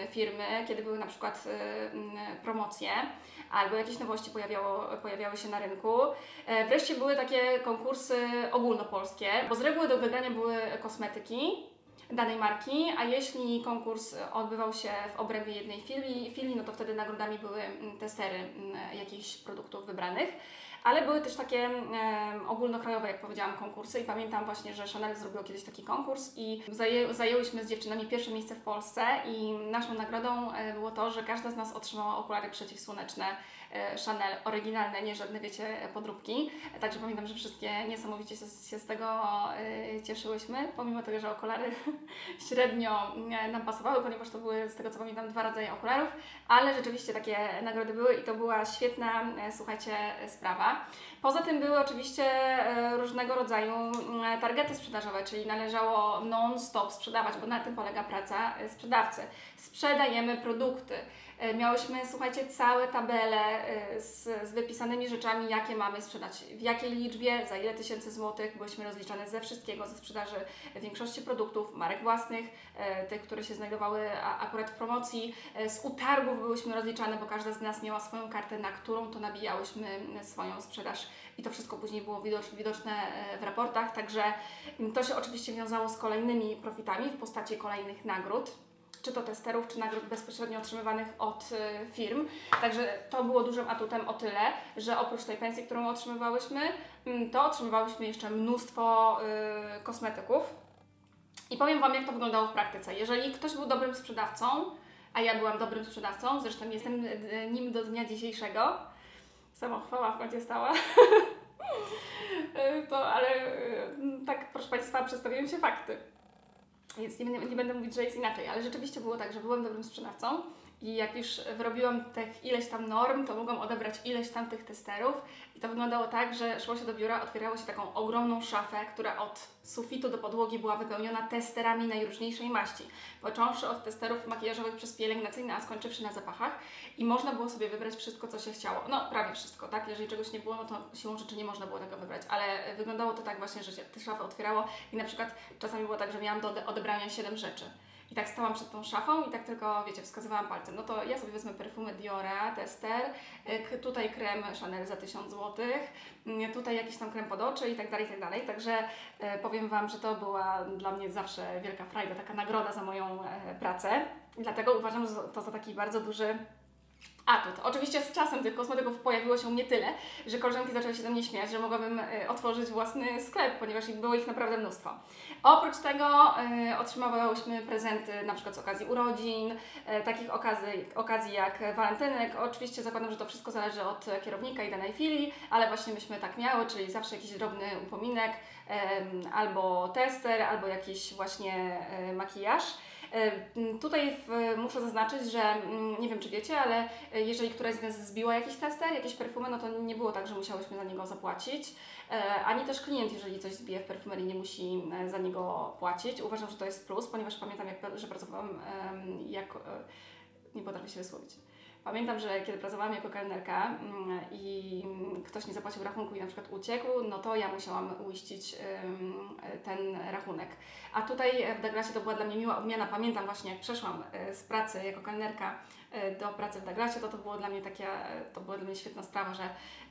firmy, kiedy były na przykład promocje albo jakieś nowości pojawiały się na rynku. Wreszcie były takie konkursy ogólnopolskie, bo z reguły do wygrania były kosmetyki danej marki, a jeśli konkurs odbywał się w obrębie jednej filii, no to wtedy nagrodami były testery jakichś produktów wybranych. Ale były też takie ogólnokrajowe, jak powiedziałam, konkursy i pamiętam właśnie, że Chanel zrobiło kiedyś taki konkurs i zajęłyśmy z dziewczynami pierwsze miejsce w Polsce i naszą nagrodą było to, że każda z nas otrzymała okulary przeciwsłoneczne Chanel, oryginalne, nie żadne, wiecie, podróbki. Także pamiętam, że wszystkie niesamowicie się z tego cieszyłyśmy, pomimo tego, że okulary średnio nam pasowały, ponieważ to były, z tego co pamiętam, 2 rodzaje okularów, ale rzeczywiście takie nagrody były i to była świetna, słuchajcie, sprawa. Poza tym były oczywiście różnego rodzaju targety sprzedażowe, czyli należało non-stop sprzedawać, bo na tym polega praca sprzedawcy. Sprzedajemy produkty. Miałyśmy, słuchajcie, całe tabele z wypisanymi rzeczami, jakie mamy sprzedać, w jakiej liczbie, za ile tysięcy złotych. Byłyśmy rozliczane ze wszystkiego, ze sprzedaży większości produktów, marek własnych, tych, które się znajdowały akurat w promocji. Z utargów byłyśmy rozliczane, bo każda z nas miała swoją kartę, na którą to nabijałyśmy swoją sprzedaż i to wszystko później było widoczne w raportach, także to się oczywiście wiązało z kolejnymi profitami w postaci kolejnych nagród, czy to testerów, czy nagród bezpośrednio otrzymywanych od firm. Także to było dużym atutem o tyle, że oprócz tej pensji, którą otrzymywałyśmy, to otrzymywałyśmy jeszcze mnóstwo kosmetyków. I powiem Wam, jak to wyglądało w praktyce. Jeżeli ktoś był dobrym sprzedawcą, a ja byłam dobrym sprzedawcą, zresztą jestem nim do dnia dzisiejszego, samochwała w końcu stała, ale tak, proszę Państwa, przedstawiają się fakty. Więc nie będę mówić, że jest inaczej, ale rzeczywiście było tak, że byłam dobrym sprzedawcą i jak już wyrobiłam tych ileś tam norm, to mogłam odebrać ileś tam tych testerów i to wyglądało tak, że szło się do biura, otwierało się taką ogromną szafę, która od sufitu do podłogi była wypełniona testerami najróżniejszej maści, począwszy od testerów makijażowych przez pielęgnacyjne, a skończywszy na zapachach i można było sobie wybrać wszystko, co się chciało. No, prawie wszystko, tak? Jeżeli czegoś nie było, no to siłą rzeczy nie można było tego wybrać, ale wyglądało to tak właśnie, że się te szafy otwierało i na przykład czasami było tak, że miałam do odebrania 7 rzeczy. I tak stałam przed tą szafą i tak tylko, wiecie, wskazywałam palcem. No to ja sobie wezmę perfumy Diora, tester, tutaj krem Chanel za 1000 zł, tutaj jakiś tam krem pod oczy i tak dalej, i tak dalej. Także powiem Wam, że to była dla mnie zawsze wielka frajda, taka nagroda za moją pracę. Dlatego uważam, że to za taki bardzo duży atut. Oczywiście z czasem tych kosmetyków pojawiło się u mnie tyle, że koleżanki zaczęły się ze mnie śmiać, że mogłabym otworzyć własny sklep, ponieważ było ich naprawdę mnóstwo. Oprócz tego otrzymywałyśmy prezenty na przykład z okazji urodzin, takich okazji jak walentynek. Oczywiście zakładam, że to wszystko zależy od kierownika i danej filii, ale właśnie myśmy tak miały, czyli zawsze jakiś drobny upominek, albo tester, albo jakiś właśnie makijaż. Tutaj muszę zaznaczyć, że nie wiem, czy wiecie, ale jeżeli któraś z nas zbiła jakiś tester, jakieś perfumy, no to nie było tak, że musiałyśmy za niego zapłacić. Ani też klient, jeżeli coś zbije w perfumerii, nie musi za niego płacić. Uważam, że to jest plus, ponieważ pamiętam, że pracowałam nie potrafię się wysłowić. Pamiętam, że kiedy pracowałam jako kelnerka i ktoś nie zapłacił rachunku i na przykład uciekł, no to ja musiałam uiścić ten rachunek. A tutaj w Douglasie to była dla mnie miła odmiana. Pamiętam właśnie, jak przeszłam z pracy jako kelnerka do pracy w Douglasie, to była dla mnie świetna sprawa,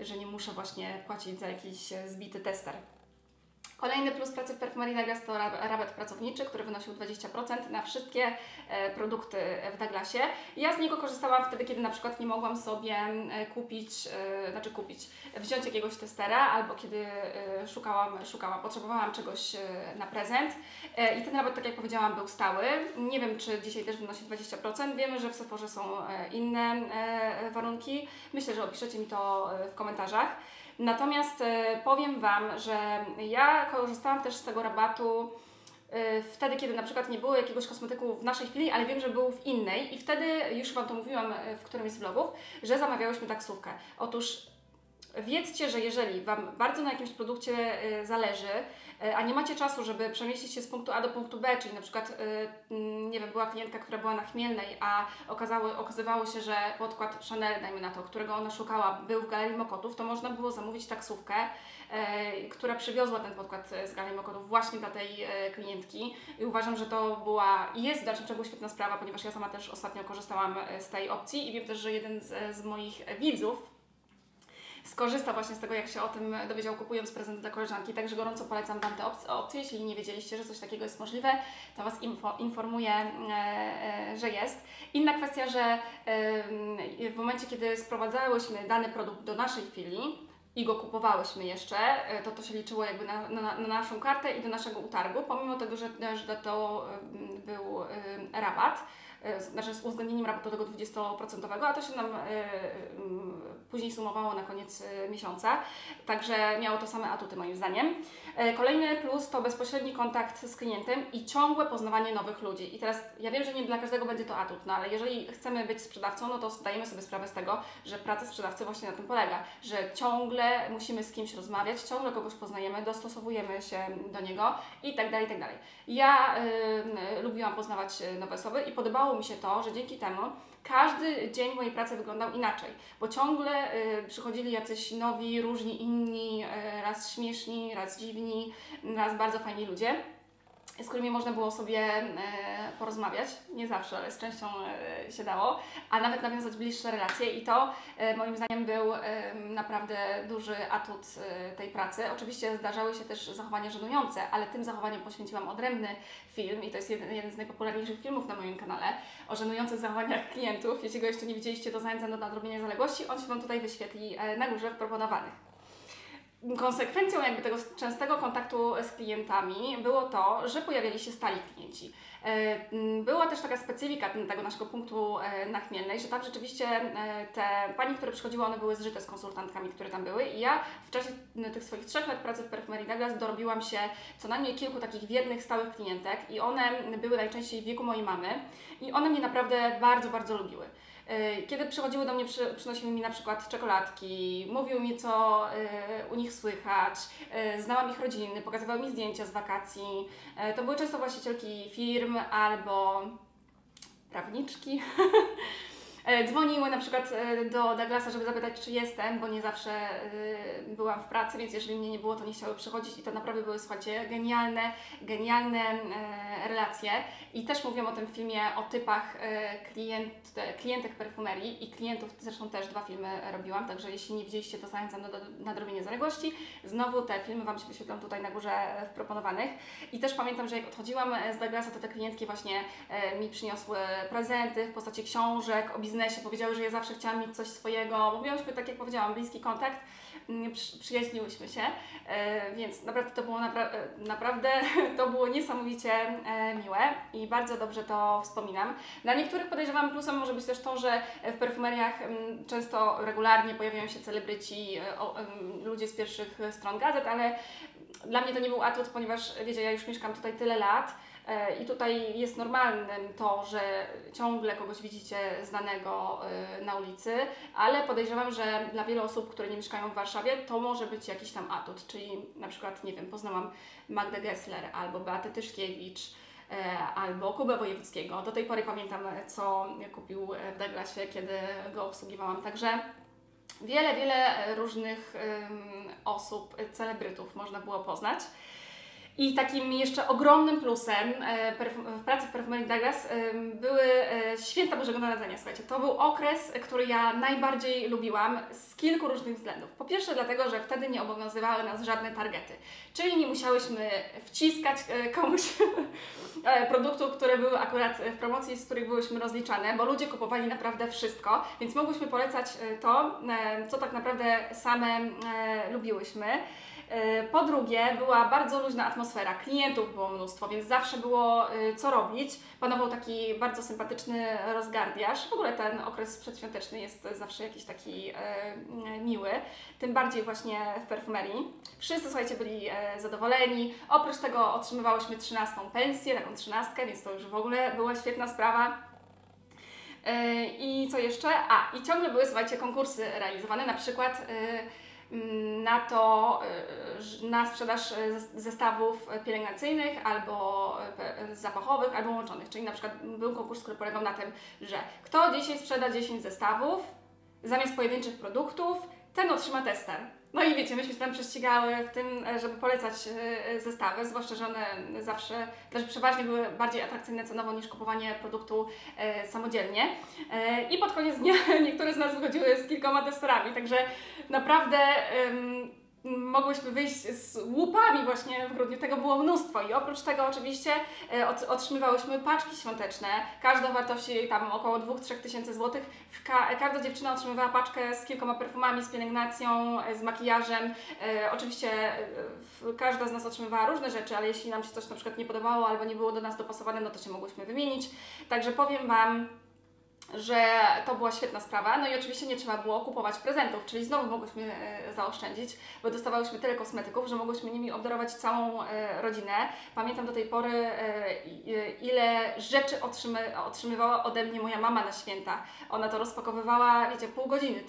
że nie muszę właśnie płacić za jakiś zbity tester. Kolejny plus pracy w Perfumerii Douglas to rabat pracowniczy, który wynosił 20% na wszystkie produkty w Douglasie. Ja z niego korzystałam wtedy, kiedy na przykład nie mogłam sobie wziąć jakiegoś testera, albo kiedy potrzebowałam czegoś na prezent. I ten rabat, tak jak powiedziałam, był stały. Nie wiem, czy dzisiaj też wynosi 20%. Wiemy, że w Sephorze są inne warunki. Myślę, że opiszecie mi to w komentarzach. Natomiast powiem Wam, że ja korzystałam też z tego rabatu wtedy, kiedy na przykład nie było jakiegoś kosmetyku w naszej chwili, ale wiem, że był w innej i wtedy, już Wam to mówiłam w którymś z vlogów, że zamawiałyśmy taksówkę. Otóż wiedzcie, że jeżeli Wam bardzo na jakimś produkcie zależy, a nie macie czasu, żeby przemieścić się z punktu A do punktu B, czyli na przykład, nie wiem, była klientka, która była na Chmielnej, a okazywało się, że podkład Chanel, dajmy na to, którego ona szukała, był w Galerii Mokotów, to można było zamówić taksówkę, która przywiozła ten podkład z Galerii Mokotów właśnie dla tej klientki i uważam, że to była i jest w dalszym ciągu świetna sprawa, ponieważ ja sama też ostatnio korzystałam z tej opcji i wiem też, że jeden z moich widzów skorzysta właśnie z tego, jak się o tym dowiedział, kupując prezent dla koleżanki. Także gorąco polecam Wam te opcje. Jeśli nie wiedzieliście, że coś takiego jest możliwe, to Was informuję, że jest. Inna kwestia, że w momencie, kiedy sprowadzałyśmy dany produkt do naszej filii i go kupowałyśmy jeszcze, to się liczyło jakby na naszą kartę i do naszego utargu, pomimo tego, że to był rabat, znaczy z uwzględnieniem rabatu tego 20%, a to się nam później sumowało na koniec miesiąca, także miało to same atuty moim zdaniem. Kolejny plus to bezpośredni kontakt z klientem i ciągłe poznawanie nowych ludzi. I teraz ja wiem, że nie dla każdego będzie to atut, no ale jeżeli chcemy być sprzedawcą, no to zdajemy sobie sprawę z tego, że praca sprzedawcy właśnie na tym polega, że ciągle musimy z kimś rozmawiać, ciągle kogoś poznajemy, dostosowujemy się do niego i tak dalej, i tak dalej. Ja lubiłam poznawać nowe osoby i podobało mi się to, że dzięki temu każdy dzień mojej pracy wyglądał inaczej, bo ciągle przychodzili jacyś nowi, różni, inni, raz śmieszni, raz dziwni, raz bardzo fajni ludzie, z którymi można było sobie porozmawiać, nie zawsze, ale z częścią się dało, a nawet nawiązać bliższe relacje i to moim zdaniem był naprawdę duży atut tej pracy. Oczywiście zdarzały się też zachowania żenujące, ale tym zachowaniom poświęciłam odrębny film i to jest jeden z najpopularniejszych filmów na moim kanale o żenujących zachowaniach klientów. Jeśli go jeszcze nie widzieliście, to zachęcam do nadrobienia zaległości, on się Wam tutaj wyświetli na górze w proponowanych. Konsekwencją jakby tego częstego kontaktu z klientami było to, że pojawiali się stali klienci. Była też taka specyfika tego naszego punktu na Chmielnej, że tam rzeczywiście te pani, które przychodziły, one były zżyte z konsultantkami, które tam były i ja w czasie tych swoich 3 lat pracy w Perfumerii Douglas dorobiłam się co najmniej kilku takich wiernych, stałych klientek i one były najczęściej w wieku mojej mamy i one mnie naprawdę bardzo, bardzo lubiły. Kiedy przychodziły do mnie, przynosiły mi na przykład czekoladki, mówiły mi, co u nich słychać, znałam ich rodziny, pokazywały mi zdjęcia z wakacji. To były często właścicielki firm albo prawniczki. Dzwoniły na przykład do Douglasa, żeby zapytać, czy jestem, bo nie zawsze byłam w pracy, więc jeżeli mnie nie było, to nie chciały przychodzić i to naprawdę były, słuchajcie, genialne relacje. I też mówiłam o tym filmie, o typach klientek perfumerii i klientów, zresztą też 2 filmy robiłam, także jeśli nie widzieliście, to zachęcam do nadrobienia zaległości. Znowu te filmy Wam się wyświetlą tutaj na górze w proponowanych. I też pamiętam, że jak odchodziłam z Douglasa, to te klientki właśnie mi przyniosły prezenty w postaci książek o biznesie, powiedziały, że ja zawsze chciałam mieć coś swojego, bo miałyśmy, tak jak powiedziałam, bliski kontakt, przyjaźniłyśmy się, więc naprawdę to było naprawdę to było niesamowicie miłe i bardzo dobrze to wspominam. Dla niektórych podejrzewam plusem może być też to, że w perfumeriach często regularnie pojawiają się celebryci, ludzie z pierwszych stron gazet, ale dla mnie to nie był atut, ponieważ wiecie, ja już mieszkam tutaj tyle lat, i tutaj jest normalnym to, że ciągle kogoś widzicie znanego na ulicy, ale podejrzewam, że dla wielu osób, które nie mieszkają w Warszawie, to może być jakiś tam atut, czyli na przykład, nie wiem, poznałam Magdę Gessler albo Beatę Tyszkiewicz, albo Kubę Wojewódzkiego. Do tej pory pamiętam, co kupił w Douglasie, kiedy go obsługiwałam. Także wiele różnych osób, celebrytów można było poznać. I takim jeszcze ogromnym plusem w pracy w Perfumerii Douglas były święta Bożego Narodzenia. Słuchajcie, to był okres, który ja najbardziej lubiłam z kilku różnych względów. Po pierwsze dlatego, że wtedy nie obowiązywały nas żadne targety, czyli nie musiałyśmy wciskać komuś produktów, które były akurat w promocji, z których byłyśmy rozliczane, bo ludzie kupowali naprawdę wszystko, więc mogłyśmy polecać to, co tak naprawdę same lubiłyśmy. Po drugie, była bardzo luźna atmosfera, klientów było mnóstwo, więc zawsze było co robić. Panował taki bardzo sympatyczny rozgardiaż. W ogóle ten okres przedświąteczny jest zawsze jakiś taki miły, tym bardziej właśnie w perfumerii. Wszyscy, słuchajcie, byli zadowoleni. Oprócz tego otrzymywałyśmy 13. pensję, taką 13, więc to już w ogóle była świetna sprawa. I co jeszcze? I ciągle były, słuchajcie, konkursy realizowane, na przykład na sprzedaż zestawów pielęgnacyjnych albo zapachowych, albo łączonych. Czyli na przykład był konkurs, który polegał na tym, że kto dzisiaj sprzeda 10 zestawów zamiast pojedynczych produktów, ten otrzyma tester. No i wiecie, myśmy się tam prześcigały w tym, żeby polecać zestawy, zwłaszcza, że one zawsze, też przeważnie były bardziej atrakcyjne cenowo niż kupowanie produktu samodzielnie. I pod koniec dnia niektóre z nas wychodziły z kilkoma testerami, także naprawdę mogłyśmy wyjść z łupami właśnie w grudniu, tego było mnóstwo i oprócz tego oczywiście otrzymywałyśmy paczki świąteczne, każda o wartości tam około 2-3 tysięcy złotych. Każda dziewczyna otrzymywała paczkę z kilkoma perfumami, z pielęgnacją, z makijażem. Oczywiście każda z nas otrzymywała różne rzeczy, ale jeśli nam się coś na przykład nie podobało albo nie było do nas dopasowane, no to się mogłyśmy wymienić. Także powiem Wam, że to była świetna sprawa. No i oczywiście nie trzeba było kupować prezentów, czyli znowu mogłyśmy zaoszczędzić, bo dostawałyśmy tyle kosmetyków, że mogłyśmy nimi obdarować całą rodzinę. Pamiętam do tej pory, ile rzeczy otrzymywała ode mnie moja mama na święta. Ona to rozpakowywała, wiecie, pół godziny,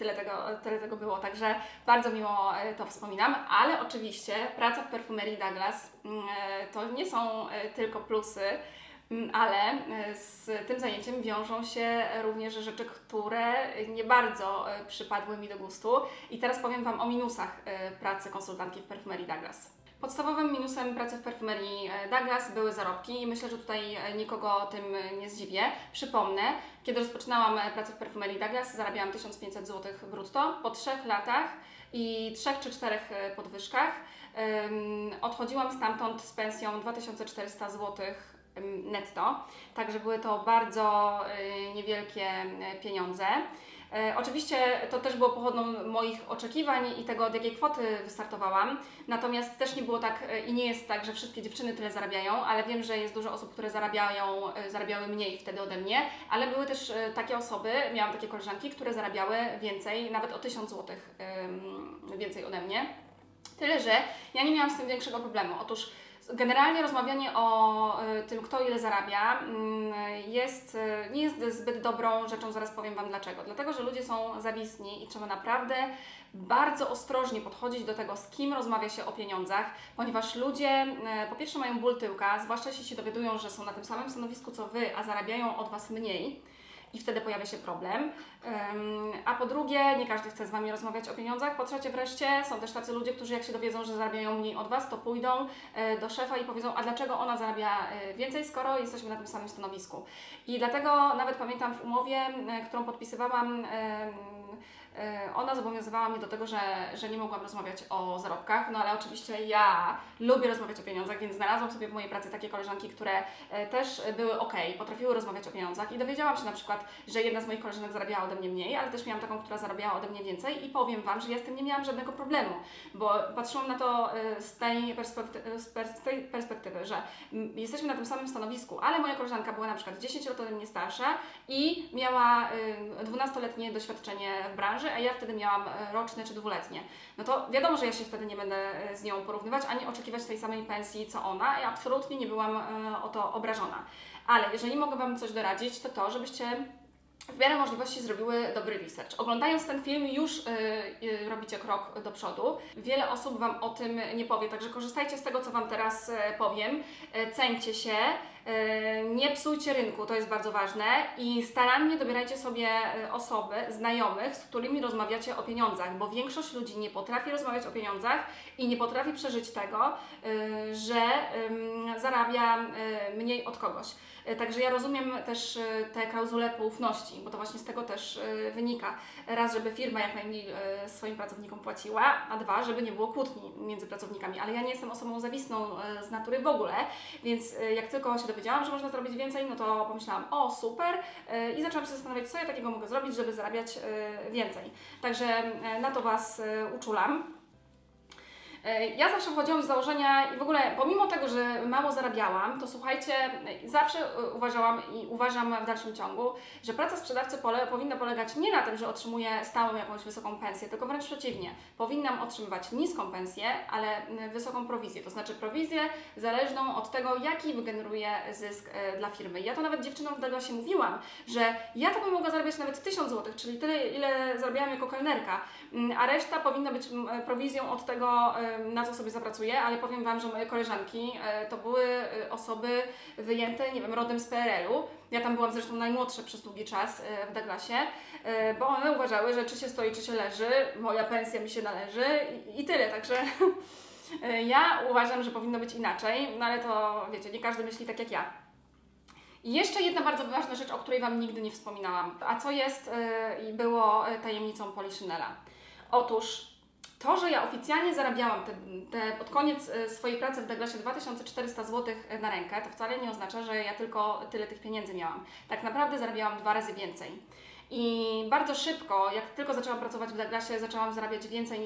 tyle tego było, także bardzo miło to wspominam. Ale oczywiście praca w Perfumerii Douglas to nie są tylko plusy, ale z tym zajęciem wiążą się również rzeczy, które nie bardzo przypadły mi do gustu. I teraz powiem Wam o minusach pracy konsultantki w Perfumerii Douglas. Podstawowym minusem pracy w Perfumerii Douglas były zarobki i myślę, że tutaj nikogo tym nie zdziwię. Przypomnę, kiedy rozpoczynałam pracę w Perfumerii Douglas, zarabiałam 1500 zł brutto. Po 3 latach i 3 czy 4 podwyżkach odchodziłam stamtąd z pensją 2400 zł netto, także były to bardzo niewielkie pieniądze. Oczywiście to też było pochodną moich oczekiwań i tego, od jakiej kwoty wystartowałam, natomiast też nie było tak i nie jest tak, że wszystkie dziewczyny tyle zarabiają, ale wiem, że jest dużo osób, które zarabiały mniej wtedy ode mnie, ale były też takie osoby, miałam takie koleżanki, które zarabiały więcej, nawet o 1000 zł więcej ode mnie. Tyle, że ja nie miałam z tym większego problemu. Otóż generalnie rozmawianie o tym, kto ile zarabia, nie jest zbyt dobrą rzeczą, zaraz powiem Wam dlaczego. Dlatego, że ludzie są zawisni i trzeba naprawdę bardzo ostrożnie podchodzić do tego, z kim rozmawia się o pieniądzach, ponieważ ludzie po pierwsze mają ból tyłka, zwłaszcza jeśli się dowiadują, że są na tym samym stanowisku co Wy, a zarabiają od Was mniej. I wtedy pojawia się problem. A po drugie, nie każdy chce z Wami rozmawiać o pieniądzach. Po trzecie wreszcie, są też tacy ludzie, którzy jak się dowiedzą, że zarabiają mniej od Was, to pójdą do szefa i powiedzą, a dlaczego ona zarabia więcej, skoro jesteśmy na tym samym stanowisku. I dlatego nawet pamiętam w umowie, którą podpisywałam, ona zobowiązywała mnie do tego, że nie mogłam rozmawiać o zarobkach, no ale oczywiście ja lubię rozmawiać o pieniądzach, więc znalazłam sobie w mojej pracy takie koleżanki, które też były ok, potrafiły rozmawiać o pieniądzach i dowiedziałam się na przykład, że jedna z moich koleżanek zarabiała ode mnie mniej, ale też miałam taką, która zarabiała ode mnie więcej i powiem Wam, że ja z tym nie miałam żadnego problemu, bo patrzyłam na to z tej perspektywy, że jesteśmy na tym samym stanowisku, ale moja koleżanka była na przykład 10 lat ode mnie starsza i miała 12-letnie doświadczenie w branży, a ja wtedy miałam roczne czy 2-letnie. No to wiadomo, że ja się wtedy nie będę z nią porównywać, ani oczekiwać tej samej pensji co ona. Ja absolutnie nie byłam o to obrażona. Ale jeżeli mogę Wam coś doradzić, to żebyście w miarę możliwości zrobiły dobry research. Oglądając ten film już robicie krok do przodu. Wiele osób Wam o tym nie powie, także korzystajcie z tego, co Wam teraz powiem. Ceńcie się, nie psujcie rynku, to jest bardzo ważne i starannie dobierajcie sobie osoby, znajomych, z którymi rozmawiacie o pieniądzach, bo większość ludzi nie potrafi rozmawiać o pieniądzach i nie potrafi przeżyć tego, że zarabia mniej od kogoś. Także ja rozumiem też te klauzule poufności, bo to właśnie z tego też wynika. Raz, żeby firma jak najmniej swoim pracownikom płaciła, a dwa, żeby nie było kłótni między pracownikami. Ale ja nie jestem osobą zawistną z natury w ogóle, więc jak tylko się dowiedziałam, że można zrobić więcej, no to pomyślałam, o super, i zaczęłam się zastanawiać, co ja takiego mogę zrobić, żeby zarabiać więcej. Także na to Was uczulam. Ja zawsze wchodziłam z założenia i w ogóle pomimo tego, że mało zarabiałam, to słuchajcie, zawsze uważałam i uważam w dalszym ciągu, że praca sprzedawcy powinna polegać nie na tym, że otrzymuję stałą jakąś wysoką pensję, tylko wręcz przeciwnie. Powinnam otrzymywać niską pensję, ale wysoką prowizję, to znaczy prowizję zależną od tego, jaki wygeneruje zysk dla firmy. Ja to nawet dziewczynom w Douglasie mówiłam, że ja to bym mogła zarabiać nawet 1000 zł, czyli tyle, ile zarabiałam jako kelnerka, a reszta powinna być prowizją od tego, na co sobie zapracuję, ale powiem Wam, że moje koleżanki to były osoby wyjęte, nie wiem, rodem z PRL-u. Ja tam byłam zresztą najmłodsza przez długi czas w Douglasie, bo one uważały, że czy się stoi, czy się leży, moja pensja mi się należy i tyle, także ja uważam, że powinno być inaczej, no ale to wiecie, nie każdy myśli tak jak ja. I jeszcze jedna bardzo ważna rzecz, o której Wam nigdy nie wspominałam, a co jest i było tajemnicą Polichinella. Otóż to, że ja oficjalnie zarabiałam pod koniec swojej pracy w Douglasie 2400 zł na rękę, to wcale nie oznacza, że ja tylko tyle tych pieniędzy miałam. Tak naprawdę zarabiałam 2 razy więcej. I bardzo szybko, jak tylko zaczęłam pracować w Douglasie, zaczęłam zarabiać więcej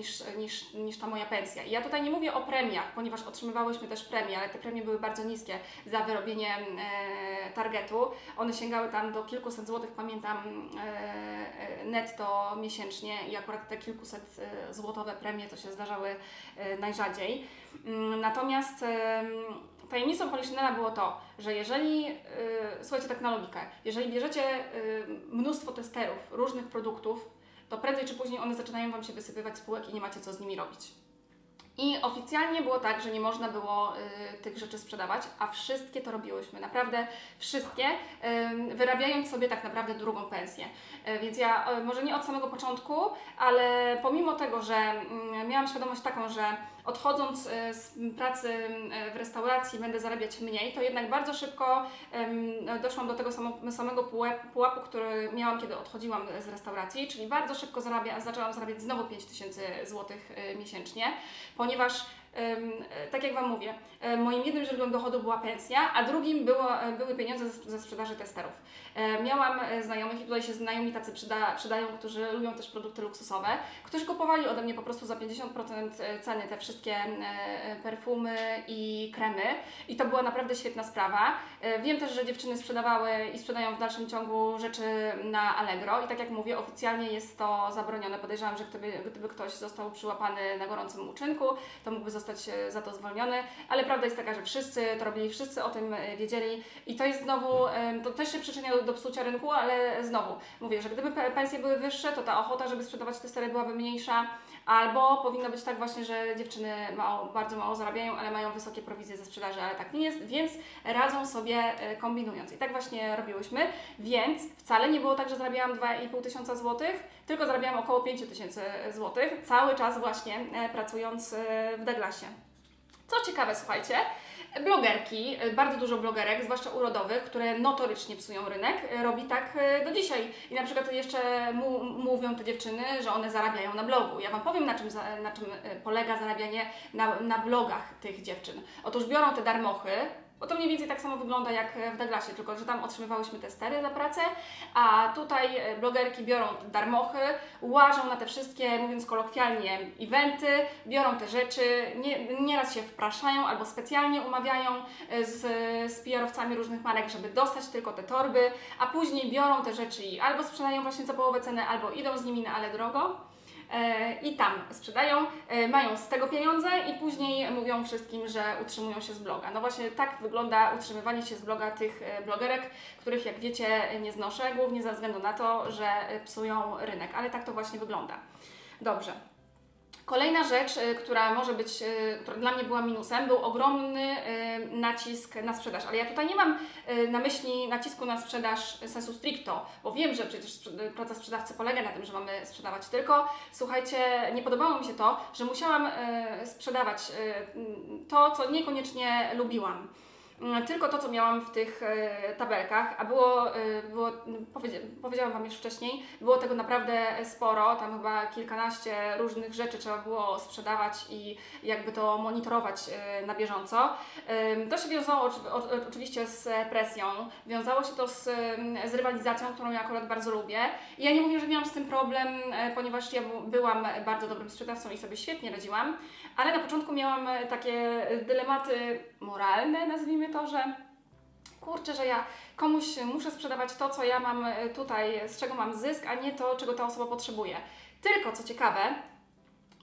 niż ta moja pensja. I ja tutaj nie mówię o premiach, ponieważ otrzymywałyśmy też premie, ale te premie były bardzo niskie za wyrobienie targetu. One sięgały tam do kilkuset złotych, pamiętam, netto miesięcznie i akurat te kilkuset złotowe premie to się zdarzały najrzadziej. Natomiast tajemnicą Polichinella było to, że jeżeli, słuchajcie tak na logikę, jeżeli bierzecie mnóstwo testerów różnych produktów, to prędzej czy później one zaczynają Wam się wysypywać z półek i nie macie co z nimi robić. I oficjalnie było tak, że nie można było tych rzeczy sprzedawać, a wszystkie to robiłyśmy, naprawdę wszystkie, wyrabiając sobie tak naprawdę drugą pensję. Więc ja może nie od samego początku, ale pomimo tego, że miałam świadomość taką, że odchodząc z pracy w restauracji będę zarabiać mniej, to jednak bardzo szybko doszłam do tego samego pułapu, który miałam, kiedy odchodziłam z restauracji, czyli bardzo szybko zaczęłam zarabiać znowu 5000 zł miesięcznie, ponieważ tak jak Wam mówię, moim jednym źródłem dochodu była pensja, a drugim były pieniądze ze sprzedaży testerów. Miałam znajomych i tutaj się znajomi tacy przydają, którzy lubią też produkty luksusowe, którzy kupowali ode mnie po prostu za 50% ceny te wszystkie perfumy i kremy i to była naprawdę świetna sprawa. Wiem też, że dziewczyny sprzedawały i sprzedają w dalszym ciągu rzeczy na Allegro i tak jak mówię, oficjalnie jest to zabronione. Podejrzewam, że gdyby ktoś został przyłapany na gorącym uczynku, to mógłby zostać za to zwolniony, ale prawda jest taka, że wszyscy to robili, wszyscy o tym wiedzieli i to jest znowu, to też się przyczynia do psucia rynku, ale znowu mówię, że gdyby pensje były wyższe, to ta ochota, żeby sprzedawać testery byłaby mniejsza, albo powinno być tak właśnie, że dziewczyny bardzo mało zarabiają, ale mają wysokie prowizje ze sprzedaży, ale tak nie jest, więc radzą sobie kombinując. I tak właśnie robiłyśmy, więc wcale nie było tak, że zarabiałam 2500 zł, tylko zarabiałam około 5000 zł, cały czas właśnie pracując w Douglasie. Co ciekawe, słuchajcie, blogerki, bardzo dużo blogerek, zwłaszcza urodowych, które notorycznie psują rynek, robi tak do dzisiaj. I na przykład jeszcze mówią te dziewczyny, że one zarabiają na blogu. Ja Wam powiem, na czym polega zarabianie na blogach tych dziewczyn. Otóż biorą te darmochy, bo to mniej więcej tak samo wygląda jak w Douglasie, tylko że tam otrzymywałyśmy testery za pracę, a tutaj blogerki biorą te darmochy, łażą na te wszystkie, mówiąc kolokwialnie, eventy, biorą te rzeczy, nieraz się wpraszają albo specjalnie umawiają z PR-owcami różnych marek, żeby dostać tylko te torby, a później biorą te rzeczy i albo sprzedają właśnie za połowę ceny, albo idą z nimi na Allegro. i tam sprzedają, mają z tego pieniądze i później mówią wszystkim, że utrzymują się z bloga. No właśnie tak wygląda utrzymywanie się z bloga tych blogerek, których jak wiecie nie znoszę, głównie ze względu na to, że psują rynek, ale tak to właśnie wygląda. Dobrze. Kolejna rzecz, która może być, która dla mnie była minusem, był ogromny nacisk na sprzedaż. Ale ja tutaj nie mam na myśli nacisku na sprzedaż sensu stricto, bo wiem, że przecież praca sprzedawcy polega na tym, że mamy sprzedawać. Tylko słuchajcie, nie podobało mi się to, że musiałam sprzedawać to, co niekoniecznie lubiłam. Tylko to, co miałam w tych tabelkach, a powiedziałam Wam już wcześniej, było tego naprawdę sporo, tam chyba kilkanaście różnych rzeczy trzeba było sprzedawać i jakby to monitorować na bieżąco. To się wiązało oczywiście z presją, wiązało się to z rywalizacją, którą ja akurat bardzo lubię. I ja nie mówię, że miałam z tym problem, ponieważ ja byłam bardzo dobrym sprzedawcą i sobie świetnie radziłam, ale na początku miałam takie dylematy moralne, nazwijmy to, że kurczę, że ja komuś muszę sprzedawać to, co ja mam tutaj, z czego mam zysk, a nie to, czego ta osoba potrzebuje. Tylko, co ciekawe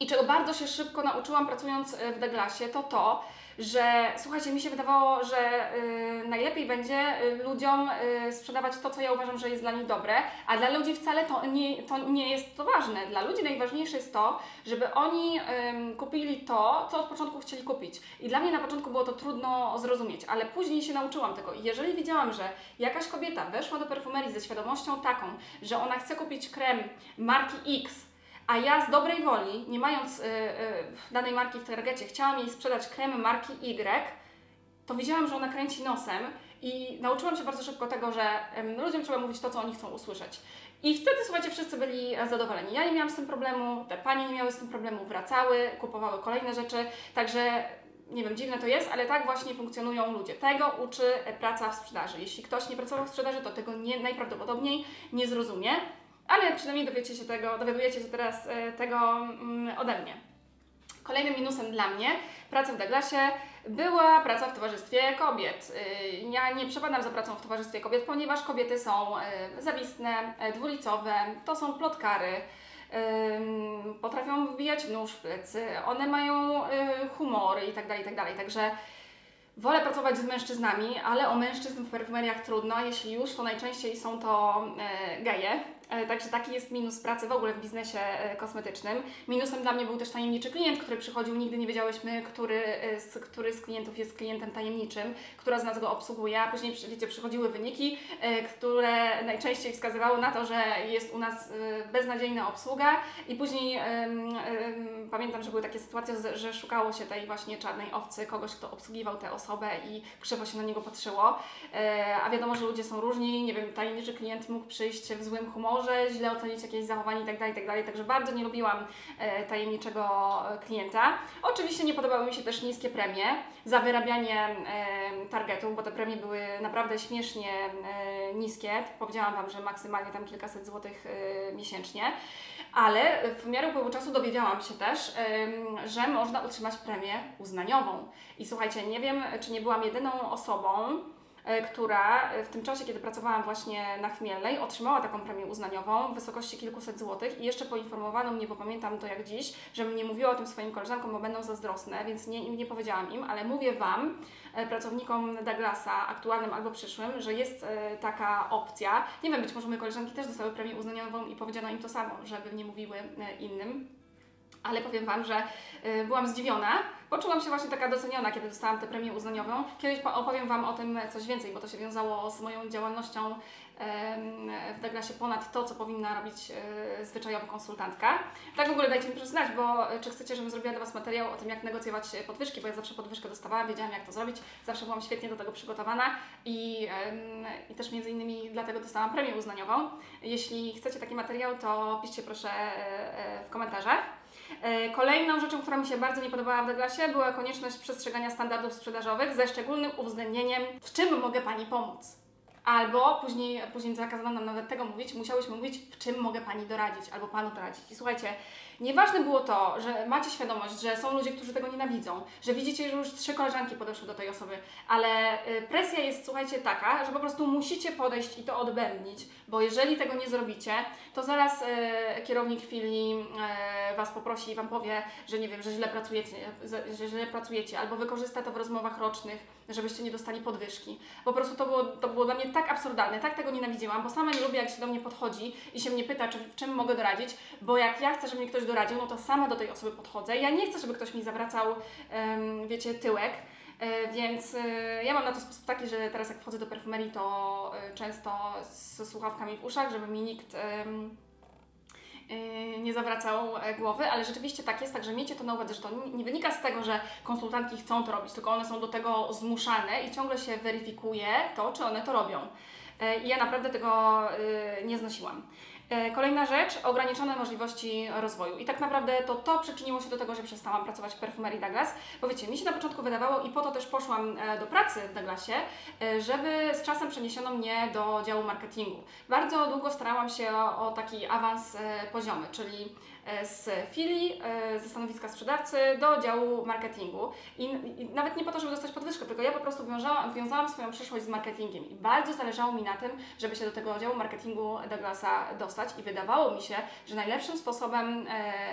i czego bardzo się szybko nauczyłam pracując w Douglasie, to, że słuchajcie, mi się wydawało, że najlepiej będzie ludziom sprzedawać to, co ja uważam, że jest dla nich dobre, a dla ludzi wcale to nie jest to ważne. Dla ludzi najważniejsze jest to, żeby oni kupili to, co od początku chcieli kupić. I dla mnie na początku było to trudno zrozumieć, ale później się nauczyłam tego. I jeżeli widziałam, że jakaś kobieta weszła do perfumerii ze świadomością taką, że ona chce kupić krem marki X, a ja z dobrej woli, nie mając danej marki w targecie, chciałam jej sprzedać krem marki Y, to widziałam, że ona kręci nosem i nauczyłam się bardzo szybko tego, że ludziom trzeba mówić to, co oni chcą usłyszeć. I wtedy, słuchajcie, wszyscy byli zadowoleni. Ja nie miałam z tym problemu, te panie nie miały z tym problemu, wracały, kupowały kolejne rzeczy, także nie wiem, dziwne to jest, ale tak właśnie funkcjonują ludzie. Tego uczy praca w sprzedaży. Jeśli ktoś nie pracował w sprzedaży, to tego najprawdopodobniej nie zrozumie. Ale przynajmniej dowiadujecie się teraz tego ode mnie. Kolejnym minusem dla mnie pracy w Douglasie była praca w towarzystwie kobiet. Ja nie przepadam za pracą w towarzystwie kobiet, ponieważ kobiety są zawistne, dwulicowe, to są plotkary, potrafią wbijać nóż w plecy, one mają humory itd., itd. Także wolę pracować z mężczyznami, ale o mężczyzn w perfumeriach trudno, jeśli już, to najczęściej są to geje. Także taki jest minus pracy w ogóle w biznesie kosmetycznym. Minusem dla mnie był też tajemniczy klient, który przychodził, nigdy nie wiedziałyśmy, który z klientów jest klientem tajemniczym, która z nas go obsługuje, a później, wiecie, przychodziły wyniki, które najczęściej wskazywały na to, że jest u nas beznadziejna obsługa i później pamiętam, że były takie sytuacje, że szukało się tej właśnie czarnej owcy, kogoś, kto obsługiwał tę osobę i krzywo się na niego patrzyło, a wiadomo, że ludzie są różni, nie wiem, tajemniczy klient mógł przyjść w złym humorze, źle ocenić jakieś zachowanie itd., także bardzo nie lubiłam tajemniczego klienta. Oczywiście nie podobały mi się też niskie premie za wyrabianie targetów, bo te premie były naprawdę śmiesznie niskie. Powiedziałam Wam, że maksymalnie tam kilkaset złotych miesięcznie, ale w miarę upływu czasu dowiedziałam się też, że można utrzymać premię uznaniową. I słuchajcie, nie wiem, czy nie byłam jedyną osobą, która w tym czasie, kiedy pracowałam właśnie na Chmielnej, otrzymała taką premię uznaniową w wysokości kilkuset złotych i jeszcze poinformowano mnie, bo pamiętam to jak dziś, żebym nie mówiła o tym swoim koleżankom, bo będą zazdrosne, więc nie powiedziałam im, ale mówię Wam, pracownikom Douglasa, aktualnym albo przyszłym, że jest taka opcja. Nie wiem, być może moje koleżanki też dostały premię uznaniową i powiedziano im to samo, żeby nie mówiły innym. Ale powiem Wam, że byłam zdziwiona, poczułam się właśnie taka doceniona, kiedy dostałam tę premię uznaniową. Kiedyś opowiem Wam o tym coś więcej, bo to się wiązało z moją działalnością w Douglasie ponad to, co powinna robić zwyczajowa konsultantka. Tak w ogóle dajcie mi znać, bo czy chcecie, żebym zrobiła dla Was materiał o tym, jak negocjować podwyżki, bo ja zawsze podwyżkę dostawałam, wiedziałam, jak to zrobić, zawsze byłam świetnie do tego przygotowana i też między innymi dlatego dostałam premię uznaniową. Jeśli chcecie taki materiał, to piszcie proszę w komentarzach. Kolejną rzeczą, która mi się bardzo nie podobała w Douglasie, była konieczność przestrzegania standardów sprzedażowych ze szczególnym uwzględnieniem, w czym mogę Pani pomóc. Albo później zakazano nam nawet tego mówić, musiałyśmy mówić, w czym mogę Pani doradzić, albo Panu doradzić. I słuchajcie, Nieważne było to, że macie świadomość, że są ludzie, którzy tego nienawidzą, że widzicie, że już 3 koleżanki podeszły do tej osoby, ale presja jest, słuchajcie, taka, że po prostu musicie podejść i to odbębnić, bo jeżeli tego nie zrobicie, to zaraz kierownik chwili Was poprosi i Wam powie, że nie wiem, że źle pracujecie, albo wykorzysta to w rozmowach rocznych, żebyście nie dostali podwyżki. Po prostu to było dla mnie tak absurdalne, tak tego nienawidziłam, bo sama nie lubię, jak się do mnie podchodzi i się mnie pyta, w czym mogę doradzić, bo jak ja chcę, żeby mi ktoś doradził, no to sama do tej osoby podchodzę. Ja nie chcę, żeby ktoś mi zawracał, wiecie, tyłek. Więc ja mam na to sposób taki, że teraz jak wchodzę do perfumerii, to często ze słuchawkami w uszach, żeby mi nikt nie zawracał głowy, ale rzeczywiście tak jest, także miejcie to na uwadze, że to nie wynika z tego, że konsultantki chcą to robić, tylko one są do tego zmuszane i ciągle się weryfikuje to, czy one to robią. I ja naprawdę tego nie znosiłam. Kolejna rzecz, ograniczone możliwości rozwoju. I tak naprawdę to przyczyniło się do tego, że przestałam pracować w perfumerii Douglas, bo wiecie, mi się na początku wydawało i po to też poszłam do pracy w Douglasie, żeby z czasem przeniesiono mnie do działu marketingu. Bardzo długo starałam się o taki awans poziomy, czyli z filii, ze stanowiska sprzedawcy do działu marketingu. I nawet nie po to, żeby dostać podwyżkę, tylko ja po prostu wiązałam swoją przyszłość z marketingiem i bardzo zależało mi na tym, żeby się do tego działu marketingu Douglasa dostać i wydawało mi się, że najlepszym sposobem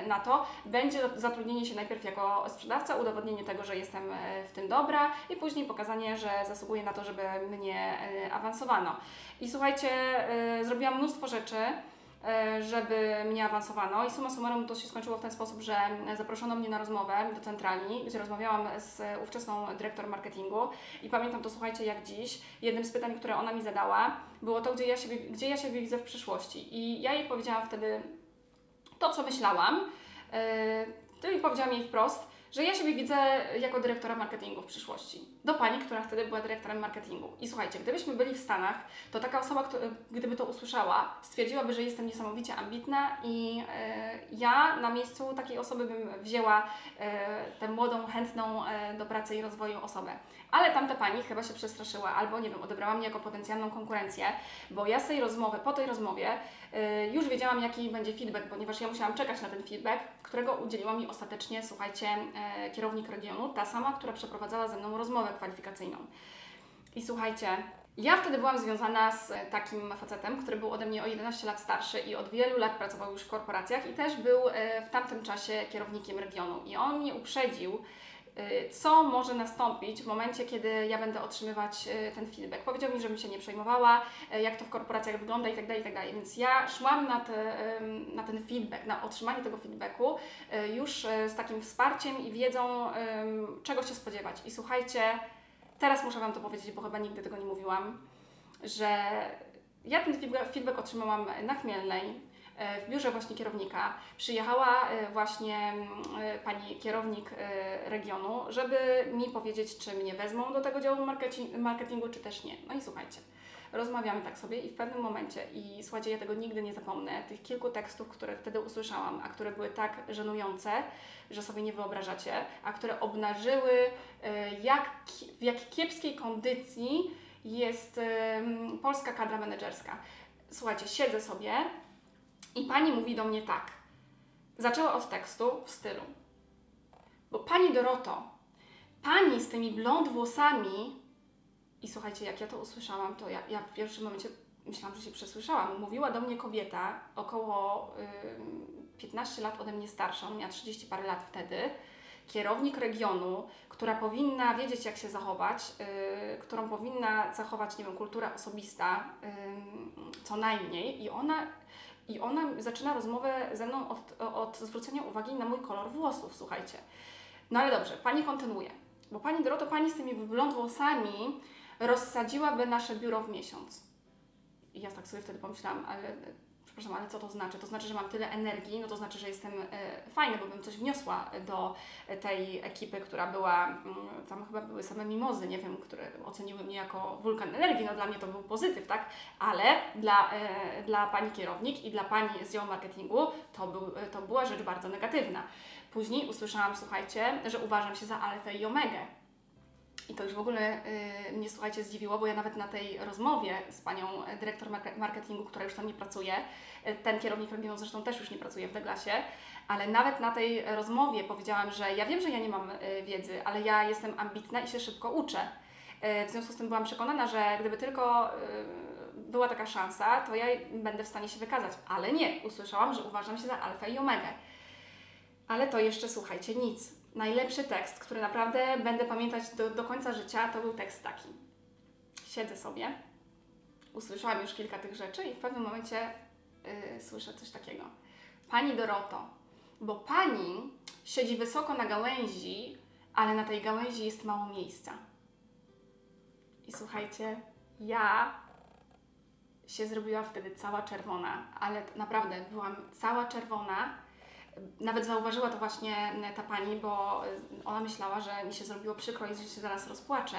na to będzie zatrudnienie się najpierw jako sprzedawca, udowodnienie tego, że jestem w tym dobra i później pokazanie, że zasługuję na to, żeby mnie awansowano. I słuchajcie, zrobiłam mnóstwo rzeczy, żeby mnie awansowano i summa summarum to się skończyło w ten sposób, że zaproszono mnie na rozmowę do centrali, gdzie rozmawiałam z ówczesną dyrektor marketingu i pamiętam to, słuchajcie, jak dziś. Jednym z pytań, które ona mi zadała, było to, gdzie ja siebie widzę w przyszłości. I ja jej powiedziałam wtedy to, co myślałam, i powiedziałam jej wprost, że ja siebie widzę jako dyrektora marketingu w przyszłości. Do pani, która wtedy była dyrektorem marketingu. I słuchajcie, gdybyśmy byli w Stanach, to taka osoba, gdyby to usłyszała, stwierdziłaby, że jestem niesamowicie ambitna i ja na miejscu takiej osoby bym wzięła tę młodą, chętną do pracy i rozwoju osobę. Ale tamta pani chyba się przestraszyła albo, nie wiem, odebrała mnie jako potencjalną konkurencję, bo ja z tej rozmowy, po tej rozmowie już wiedziałam, jaki będzie feedback, ponieważ ja musiałam czekać na ten feedback, którego udzieliła mi ostatecznie, słuchajcie, kierownik regionu, ta sama, która przeprowadzała ze mną rozmowę kwalifikacyjną. I słuchajcie, ja wtedy byłam związana z takim facetem, który był ode mnie o 11 lat starszy i od wielu lat pracował już w korporacjach i też był w tamtym czasie kierownikiem regionu. I on mnie uprzedził, co może nastąpić w momencie, kiedy ja będę otrzymywać ten feedback. Powiedział mi, żebym się nie przejmowała, jak to w korporacjach wygląda itd., itd. Więc ja szłam na ten feedback, na otrzymanie tego feedbacku już z takim wsparciem i wiedzą, czego się spodziewać. I słuchajcie, teraz muszę Wam to powiedzieć, bo chyba nigdy tego nie mówiłam, że ja ten feedback otrzymałam na Chmielnej, w biurze właśnie kierownika. Przyjechała właśnie pani kierownik regionu, żeby mi powiedzieć, czy mnie wezmą do tego działu marketingu, czy też nie. No i słuchajcie, rozmawiamy tak sobie i w pewnym momencie, i słuchajcie, ja tego nigdy nie zapomnę, tych kilku tekstów, które wtedy usłyszałam, a które były tak żenujące, że sobie nie wyobrażacie, a które obnażyły, w jak kiepskiej kondycji jest polska kadra menedżerska. Słuchajcie, siedzę sobie i pani mówi do mnie tak. Zaczęła od tekstu w stylu: bo pani Doroto, pani z tymi blond włosami. I słuchajcie, jak ja to usłyszałam, to ja w pierwszym momencie myślałam, że się przesłyszałam. Mówiła do mnie kobieta, około 15 lat ode mnie starsza, ona miała 30 parę lat wtedy, kierownik regionu, która powinna wiedzieć, jak się zachować, którą powinna zachować, nie wiem, kultura osobista, co najmniej. I ona zaczyna rozmowę ze mną od zwrócenia uwagi na mój kolor włosów, słuchajcie. No ale dobrze, pani kontynuuje. Bo pani Doroto, pani z tymi blond włosami rozsadziłaby nasze biuro w miesiąc. I ja tak sobie wtedy pomyślałam, przepraszam, ale co to znaczy? To znaczy, że mam tyle energii, no to znaczy, że jestem fajna, bo bym coś wniosła do tej ekipy, która była, tam chyba były same mimozy, nie wiem, które oceniły mnie jako wulkan energii, no dla mnie to był pozytyw, tak? Ale dla pani kierownik i dla pani z działu marketingu to była rzecz bardzo negatywna. Później usłyszałam, słuchajcie, że uważam się za alfę i omegę. I to już w ogóle mnie, słuchajcie, zdziwiło, bo ja nawet na tej rozmowie z panią dyrektor marketingu, która już tam nie pracuje, ten kierownik regionu zresztą też już nie pracuje w Douglasie, ale nawet na tej rozmowie powiedziałam, że ja wiem, że ja nie mam wiedzy, ale ja jestem ambitna i się szybko uczę. W związku z tym byłam przekonana, że gdyby tylko była taka szansa, to ja będę w stanie się wykazać. Ale nie, usłyszałam, że uważam się za alfę i omegę. Ale to jeszcze, słuchajcie, nic. Najlepszy tekst, który naprawdę będę pamiętać do końca życia, to był tekst taki. Siedzę sobie, usłyszałam już kilka tych rzeczy i w pewnym momencie słyszę coś takiego. Pani Doroto, bo Pani siedzi wysoko na gałęzi, ale na tej gałęzi jest mało miejsca. I słuchajcie, ja się zrobiła wtedy cała czerwona, ale naprawdę byłam cała czerwona. Nawet zauważyła to właśnie ta pani, bo ona myślała, że mi się zrobiło przykro i że się zaraz rozpłaczę.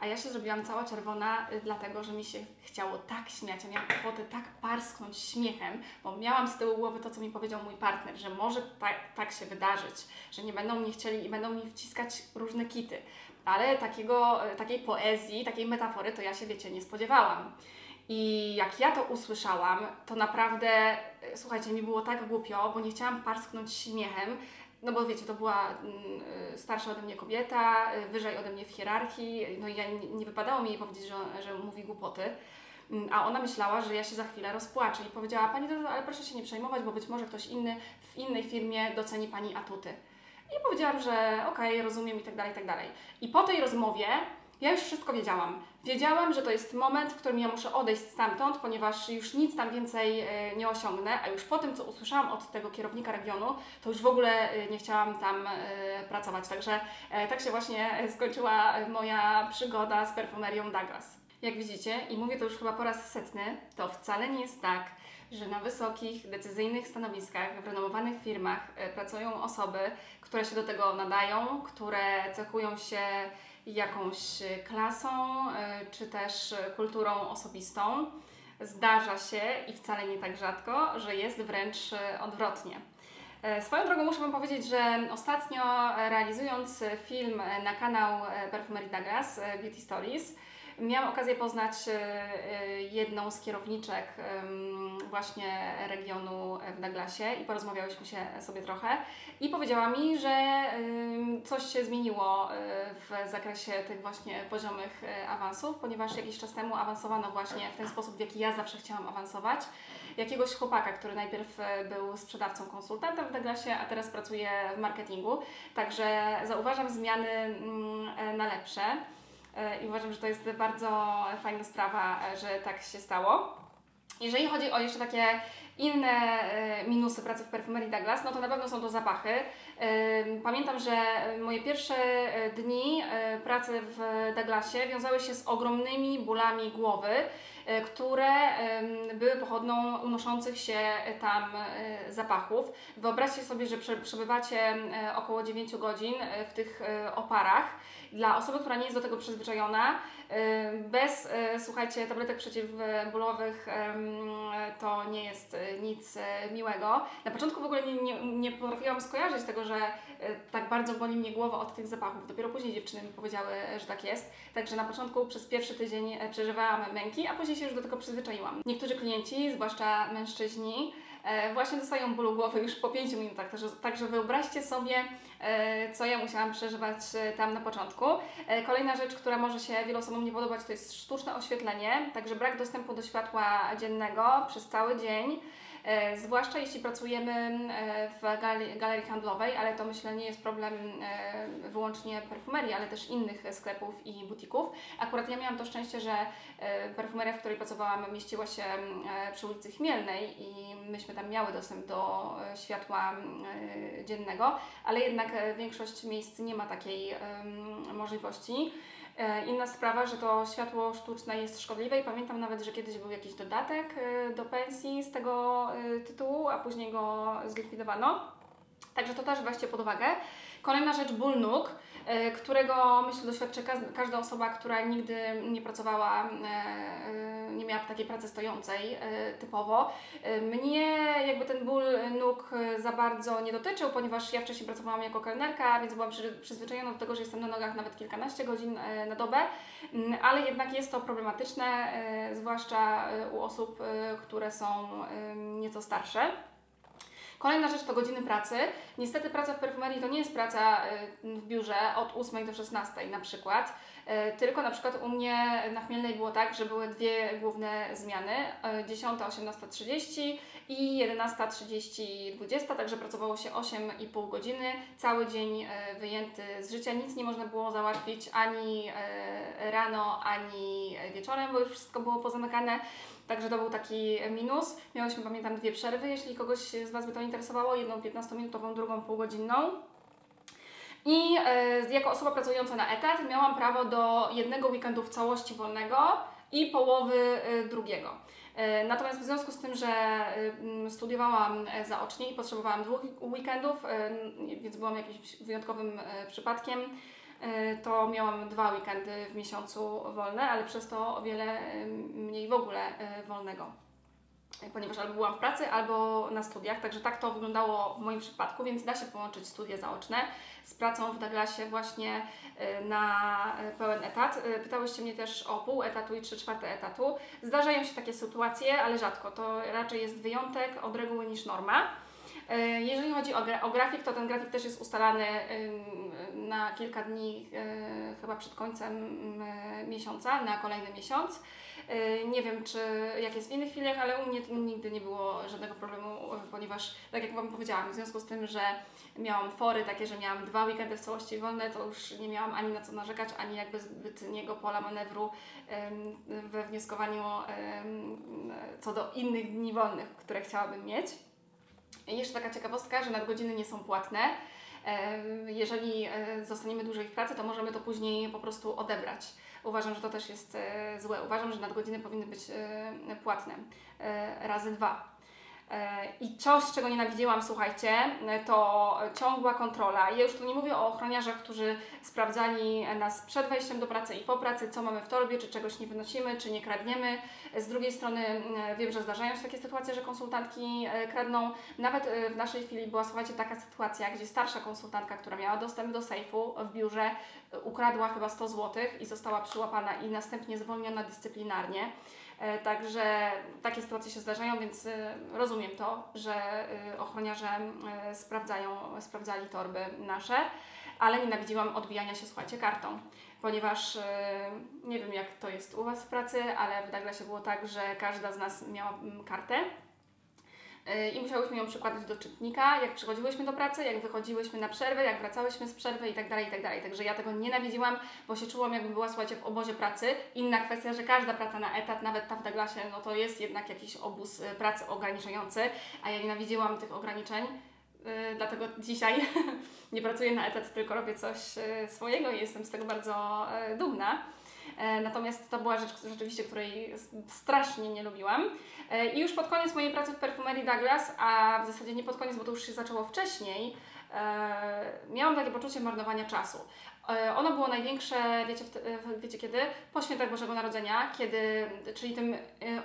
A ja się zrobiłam cała czerwona, dlatego że mi się chciało tak śmiać. Ja miałam ochotę tak parsknąć śmiechem, bo miałam z tyłu głowy to, co mi powiedział mój partner, że może tak się wydarzyć, że nie będą mnie chcieli i będą mi wciskać różne kity. Ale takiej poezji, takiej metafory to ja się, wiecie, nie spodziewałam. I jak ja to usłyszałam, to naprawdę, słuchajcie, mi było tak głupio, bo nie chciałam parsknąć śmiechem, no bo wiecie, to była starsza ode mnie kobieta, wyżej ode mnie w hierarchii, no i ja nie wypadało mi jej powiedzieć, że mówi głupoty, a ona myślała, że ja się za chwilę rozpłaczę i powiedziała: Pani Dorota, ale proszę się nie przejmować, bo być może ktoś inny w innej firmie doceni Pani atuty. I powiedziałam, że okej, rozumiem i tak dalej, i tak dalej. I po tej rozmowie ja już wszystko wiedziałam. Wiedziałam, że to jest moment, w którym ja muszę odejść stamtąd, ponieważ już nic tam więcej nie osiągnę, a już po tym, co usłyszałam od tego kierownika regionu, to już w ogóle nie chciałam tam pracować. Także tak się właśnie skończyła moja przygoda z perfumerią Douglas. Jak widzicie, i mówię to już chyba po raz setny, to wcale nie jest tak, że na wysokich, decyzyjnych stanowiskach w renomowanych firmach pracują osoby, które się do tego nadają, które cechują się jakąś klasą czy też kulturą osobistą. Zdarza się i wcale nie tak rzadko, że jest wręcz odwrotnie. Swoją drogą muszę Wam powiedzieć, że ostatnio realizując film na kanał Perfumerii Douglas, Beauty Stories, miałam okazję poznać jedną z kierowniczek właśnie regionu w Douglasie i porozmawiałyśmy się sobie trochę i powiedziała mi, że coś się zmieniło w zakresie tych właśnie poziomych awansów, ponieważ jakiś czas temu awansowano właśnie w ten sposób, w jaki ja zawsze chciałam awansować. Jakiegoś chłopaka, który najpierw był sprzedawcą, konsultantem w Douglasie, a teraz pracuje w marketingu. Także zauważam zmiany na lepsze. I uważam, że to jest bardzo fajna sprawa, że tak się stało. Jeżeli chodzi o jeszcze takie inne minusy pracy w perfumerii Douglas, no to na pewno są to zapachy. Pamiętam, że moje pierwsze dni pracy w Douglasie wiązały się z ogromnymi bólami głowy, które były pochodną unoszących się tam zapachów. Wyobraźcie sobie, że przebywacie około 9 godzin w tych oparach. Dla osoby, która nie jest do tego przyzwyczajona, bez, słuchajcie, tabletek przeciwbólowych to nie jest nic miłego. Na początku w ogóle nie potrafiłam skojarzyć tego, że tak bardzo boli mnie głowa od tych zapachów. Dopiero później dziewczyny mi powiedziały, że tak jest. Także na początku przez pierwszy tydzień przeżywałam męki, a później się już do tego przyzwyczaiłam. Niektórzy klienci, zwłaszcza mężczyźni, właśnie dostają bólu głowy już po 5 minutach. Także wyobraźcie sobie, co ja musiałam przeżywać tam na początku. Kolejna rzecz, która może się wielu osobom nie podobać, to jest sztuczne oświetlenie, także brak dostępu do światła dziennego przez cały dzień. Zwłaszcza jeśli pracujemy w galerii handlowej, ale to myślę nie jest problem wyłącznie perfumerii, ale też innych sklepów i butików. Akurat ja miałam to szczęście, że perfumeria, w której pracowałam, mieściła się przy ulicy Chmielnej i myśmy tam miały dostęp do światła dziennego, ale jednak większość miejsc nie ma takiej możliwości. Inna sprawa, że to światło sztuczne jest szkodliwe i pamiętam nawet, że kiedyś był jakiś dodatek do pensji z tego tytułu, a później go zlikwidowano. Także to też weźcie pod uwagę. Kolejna rzecz, ból nóg, którego myślę doświadczy każda osoba, która nigdy nie pracowała, nie miała takiej pracy stojącej typowo. Mnie jakby ten ból nóg za bardzo nie dotyczył, ponieważ ja wcześniej pracowałam jako kelnerka, więc byłam przyzwyczajona do tego, że jestem na nogach nawet kilkanaście godzin na dobę, ale jednak jest to problematyczne, zwłaszcza u osób, które są nieco starsze. Kolejna rzecz to godziny pracy. Niestety praca w perfumerii to nie jest praca w biurze od 8 do 16 na przykład, tylko na przykład u mnie na Chmielnej było tak, że były dwie główne zmiany, 10, 18:30 i 11:30, 20, także pracowało się 8,5 godziny, cały dzień wyjęty z życia, nic nie można było załatwić ani rano, ani wieczorem, bo już wszystko było pozamykane. Także to był taki minus. Miałyśmy, pamiętam, dwie przerwy, jeśli kogoś z Was by to interesowało, jedną 15-minutową, drugą półgodzinną. I jako osoba pracująca na etat miałam prawo do jednego weekendu w całości wolnego i połowy drugiego. Natomiast w związku z tym, że studiowałam zaocznie i potrzebowałam 2 weekendów, więc byłam jakimś wyjątkowym przypadkiem, to miałam 2 weekendy w miesiącu wolne, ale przez to o wiele mniej w ogóle wolnego, ponieważ albo byłam w pracy, albo na studiach, także tak to wyglądało w moim przypadku, więc da się połączyć studia zaoczne z pracą w Douglasie właśnie na pełen etat. Pytałyście mnie też o pół etatu i 3/4 etatu. Zdarzają się takie sytuacje, ale rzadko. To raczej jest wyjątek od reguły niż norma. Jeżeli chodzi o grafik, to ten grafik też jest ustalany na kilka dni, chyba przed końcem miesiąca, na kolejny miesiąc. Nie wiem, jak jest w innych filiach, ale u mnie nigdy nie było żadnego problemu, ponieważ, tak jak Wam powiedziałam, w związku z tym, że miałam fory takie, że miałam 2 weekendy w całości wolne, to już nie miałam ani na co narzekać, ani jakby zbytniego pola manewru we wnioskowaniu co do innych dni wolnych, które chciałabym mieć. I jeszcze taka ciekawostka, że nadgodziny nie są płatne. Jeżeli zostaniemy dłużej w pracy, to możemy to później po prostu odebrać. Uważam, że to też jest złe. Uważam, że nadgodziny powinny być płatne razy 2. I coś, czego nienawidziłam, słuchajcie, to ciągła kontrola. Ja już tu nie mówię o ochroniarzach, którzy sprawdzali nas przed wejściem do pracy i po pracy, co mamy w torbie, czy czegoś nie wynosimy, czy nie kradniemy. Z drugiej strony wiem, że zdarzają się takie sytuacje, że konsultantki kradną. Nawet w naszej chwili była, słuchajcie, taka sytuacja, gdzie starsza konsultantka, która miała dostęp do sejfu w biurze, ukradła chyba 100 zł i została przyłapana i następnie zwolniona dyscyplinarnie. Także takie sytuacje się zdarzają, więc rozumiem to, że ochroniarze sprawdzali torby nasze, ale nienawidziłam odbijania się, słuchajcie, kartą, ponieważ nie wiem, jak to jest u Was w pracy, ale w Douglasie było tak, że każda z nas miała kartę i musiałyśmy ją przykładać do czytnika, jak przychodziłyśmy do pracy, jak wychodziłyśmy na przerwę, jak wracałyśmy z przerwy itd., itd. Także ja tego nienawidziłam, bo się czułam, jakbym była, słuchajcie, w obozie pracy. Inna kwestia, że każda praca na etat, nawet ta w Douglasie, no to jest jednak jakiś obóz pracy ograniczający, a ja nienawidziłam tych ograniczeń. Dlatego dzisiaj nie pracuję na etat, tylko robię coś swojego i jestem z tego bardzo dumna. Natomiast to była rzecz rzeczywiście, której strasznie nie lubiłam. I już pod koniec mojej pracy w perfumerii Douglas, a w zasadzie nie pod koniec, bo to już się zaczęło wcześniej, miałam takie poczucie marnowania czasu. Ono było największe, wiecie kiedy? Po świętach Bożego Narodzenia, czyli tym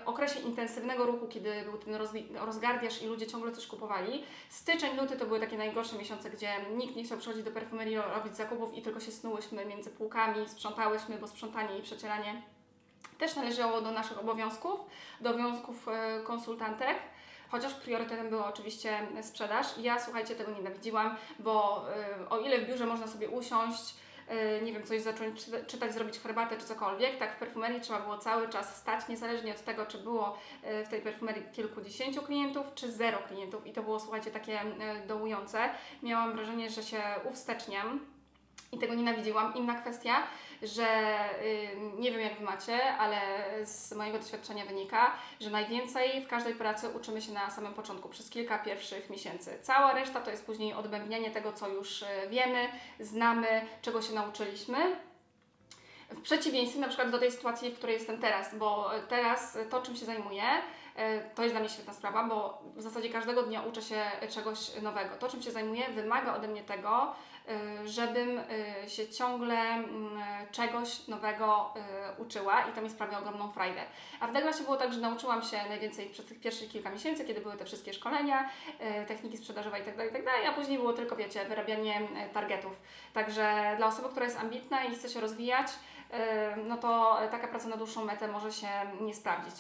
okresie intensywnego ruchu, kiedy był ten rozgardiaż i ludzie ciągle coś kupowali. Styczeń, luty to były takie najgorsze miesiące, gdzie nikt nie chciał przychodzić do perfumerii robić zakupów i tylko się snułyśmy między półkami, sprzątałyśmy, bo sprzątanie i przecieranie też należało do naszych obowiązków, do obowiązków konsultantek. Chociaż priorytetem była oczywiście sprzedaż. Ja, słuchajcie, tego nienawidziłam, bo o ile w biurze można sobie usiąść, nie wiem, coś zacząć czytać, zrobić herbatę czy cokolwiek, tak w perfumerii trzeba było cały czas stać, niezależnie od tego, czy było w tej perfumerii kilkudziesięciu klientów, czy 0 klientów. I to było, słuchajcie, takie dołujące. Miałam wrażenie, że się uwsteczniam i tego nienawidziłam. Inna kwestia, że nie wiem, jak Wy macie, ale z mojego doświadczenia wynika, że najwięcej w każdej pracy uczymy się na samym początku, przez kilka pierwszych miesięcy. Cała reszta to jest później odbębnianie tego, co już wiemy, znamy, czego się nauczyliśmy. W przeciwieństwie na przykład do tej sytuacji, w której jestem teraz, bo teraz to, czym się zajmuję, to jest dla mnie świetna sprawa, bo w zasadzie każdego dnia uczę się czegoś nowego. To, czym się zajmuję, wymaga ode mnie tego, żebym się ciągle czegoś nowego uczyła i to mi sprawia ogromną frajdę. A w Douglasie było tak, że nauczyłam się najwięcej przez tych pierwszych kilka miesięcy, kiedy były te wszystkie szkolenia, techniki sprzedażowe itd., a później było tylko, wiecie, wyrabianie targetów. Także dla osoby, która jest ambitna i chce się rozwijać, no to taka praca na dłuższą metę może się nie sprawdzić.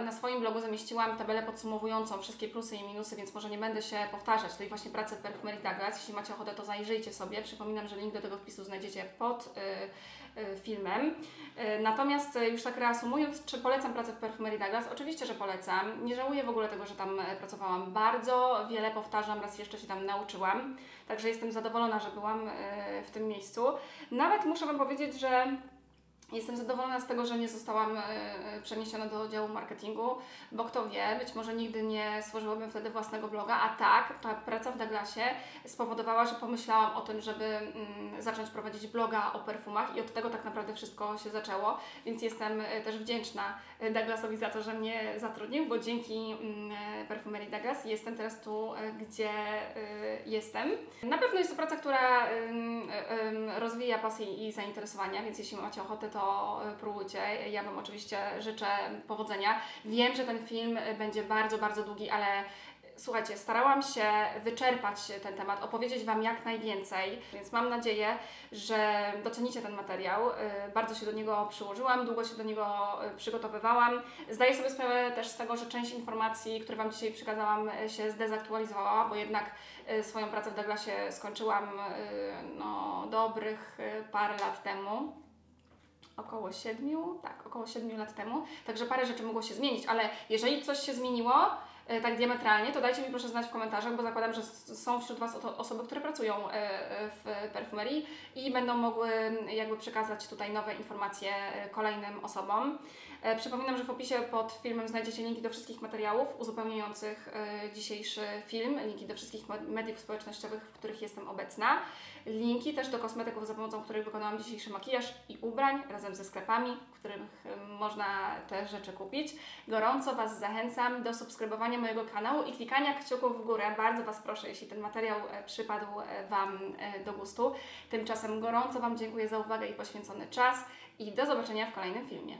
Na swoim blogu zamieściłam tabelę podsumowującą wszystkie plusy i minusy, więc może nie będę się powtarzać tej właśnie pracy w Perfumerii Douglas. Jeśli macie ochotę, to zajrzyjcie sobie. Przypominam, że link do tego wpisu znajdziecie pod filmem. Natomiast już tak reasumując, czy polecam pracę w Perfumerii Douglas? Oczywiście, że polecam. Nie żałuję w ogóle tego, że tam pracowałam. Bardzo wiele powtarzam, raz jeszcze się tam nauczyłam. Także jestem zadowolona, że byłam w tym miejscu. Nawet muszę Wam powiedzieć, że jestem zadowolona z tego, że nie zostałam przeniesiona do działu marketingu, bo kto wie, być może nigdy nie stworzyłabym wtedy własnego bloga, a tak, ta praca w Douglasie spowodowała, że pomyślałam o tym, żeby zacząć prowadzić bloga o perfumach i od tego tak naprawdę wszystko się zaczęło, więc jestem też wdzięczna Douglasowi za to, że mnie zatrudnił, bo dzięki Perfumerii Douglas jestem teraz tu, gdzie jestem. Na pewno jest to praca, która rozwija pasję i zainteresowania, więc jeśli macie ochotę, to próbujcie. Ja Wam oczywiście życzę powodzenia. Wiem, że ten film będzie bardzo, bardzo długi, ale słuchajcie, starałam się wyczerpać ten temat, opowiedzieć Wam jak najwięcej, więc mam nadzieję, że docenicie ten materiał. Bardzo się do niego przyłożyłam, długo się do niego przygotowywałam. Zdaję sobie sprawę też z tego, że część informacji, które Wam dzisiaj przekazałam, się zdezaktualizowała, bo jednak swoją pracę w Douglasie skończyłam no, dobrych parę lat temu. Około 7 lat temu, także parę rzeczy mogło się zmienić, ale jeżeli coś się zmieniło tak diametralnie, to dajcie mi proszę znać w komentarzach, bo zakładam, że są wśród Was osoby, które pracują w perfumerii i będą mogły jakby przekazać tutaj nowe informacje kolejnym osobom. Przypominam, że w opisie pod filmem znajdziecie linki do wszystkich materiałów uzupełniających dzisiejszy film, linki do wszystkich mediów społecznościowych, w których jestem obecna, linki też do kosmetyków, za pomocą których wykonałam dzisiejszy makijaż i ubrań, razem ze sklepami, w których można te rzeczy kupić. Gorąco Was zachęcam do subskrybowania mojego kanału i klikania kciuków w górę. Bardzo Was proszę, jeśli ten materiał przypadł Wam do gustu. Tymczasem gorąco Wam dziękuję za uwagę i poświęcony czas i do zobaczenia w kolejnym filmie.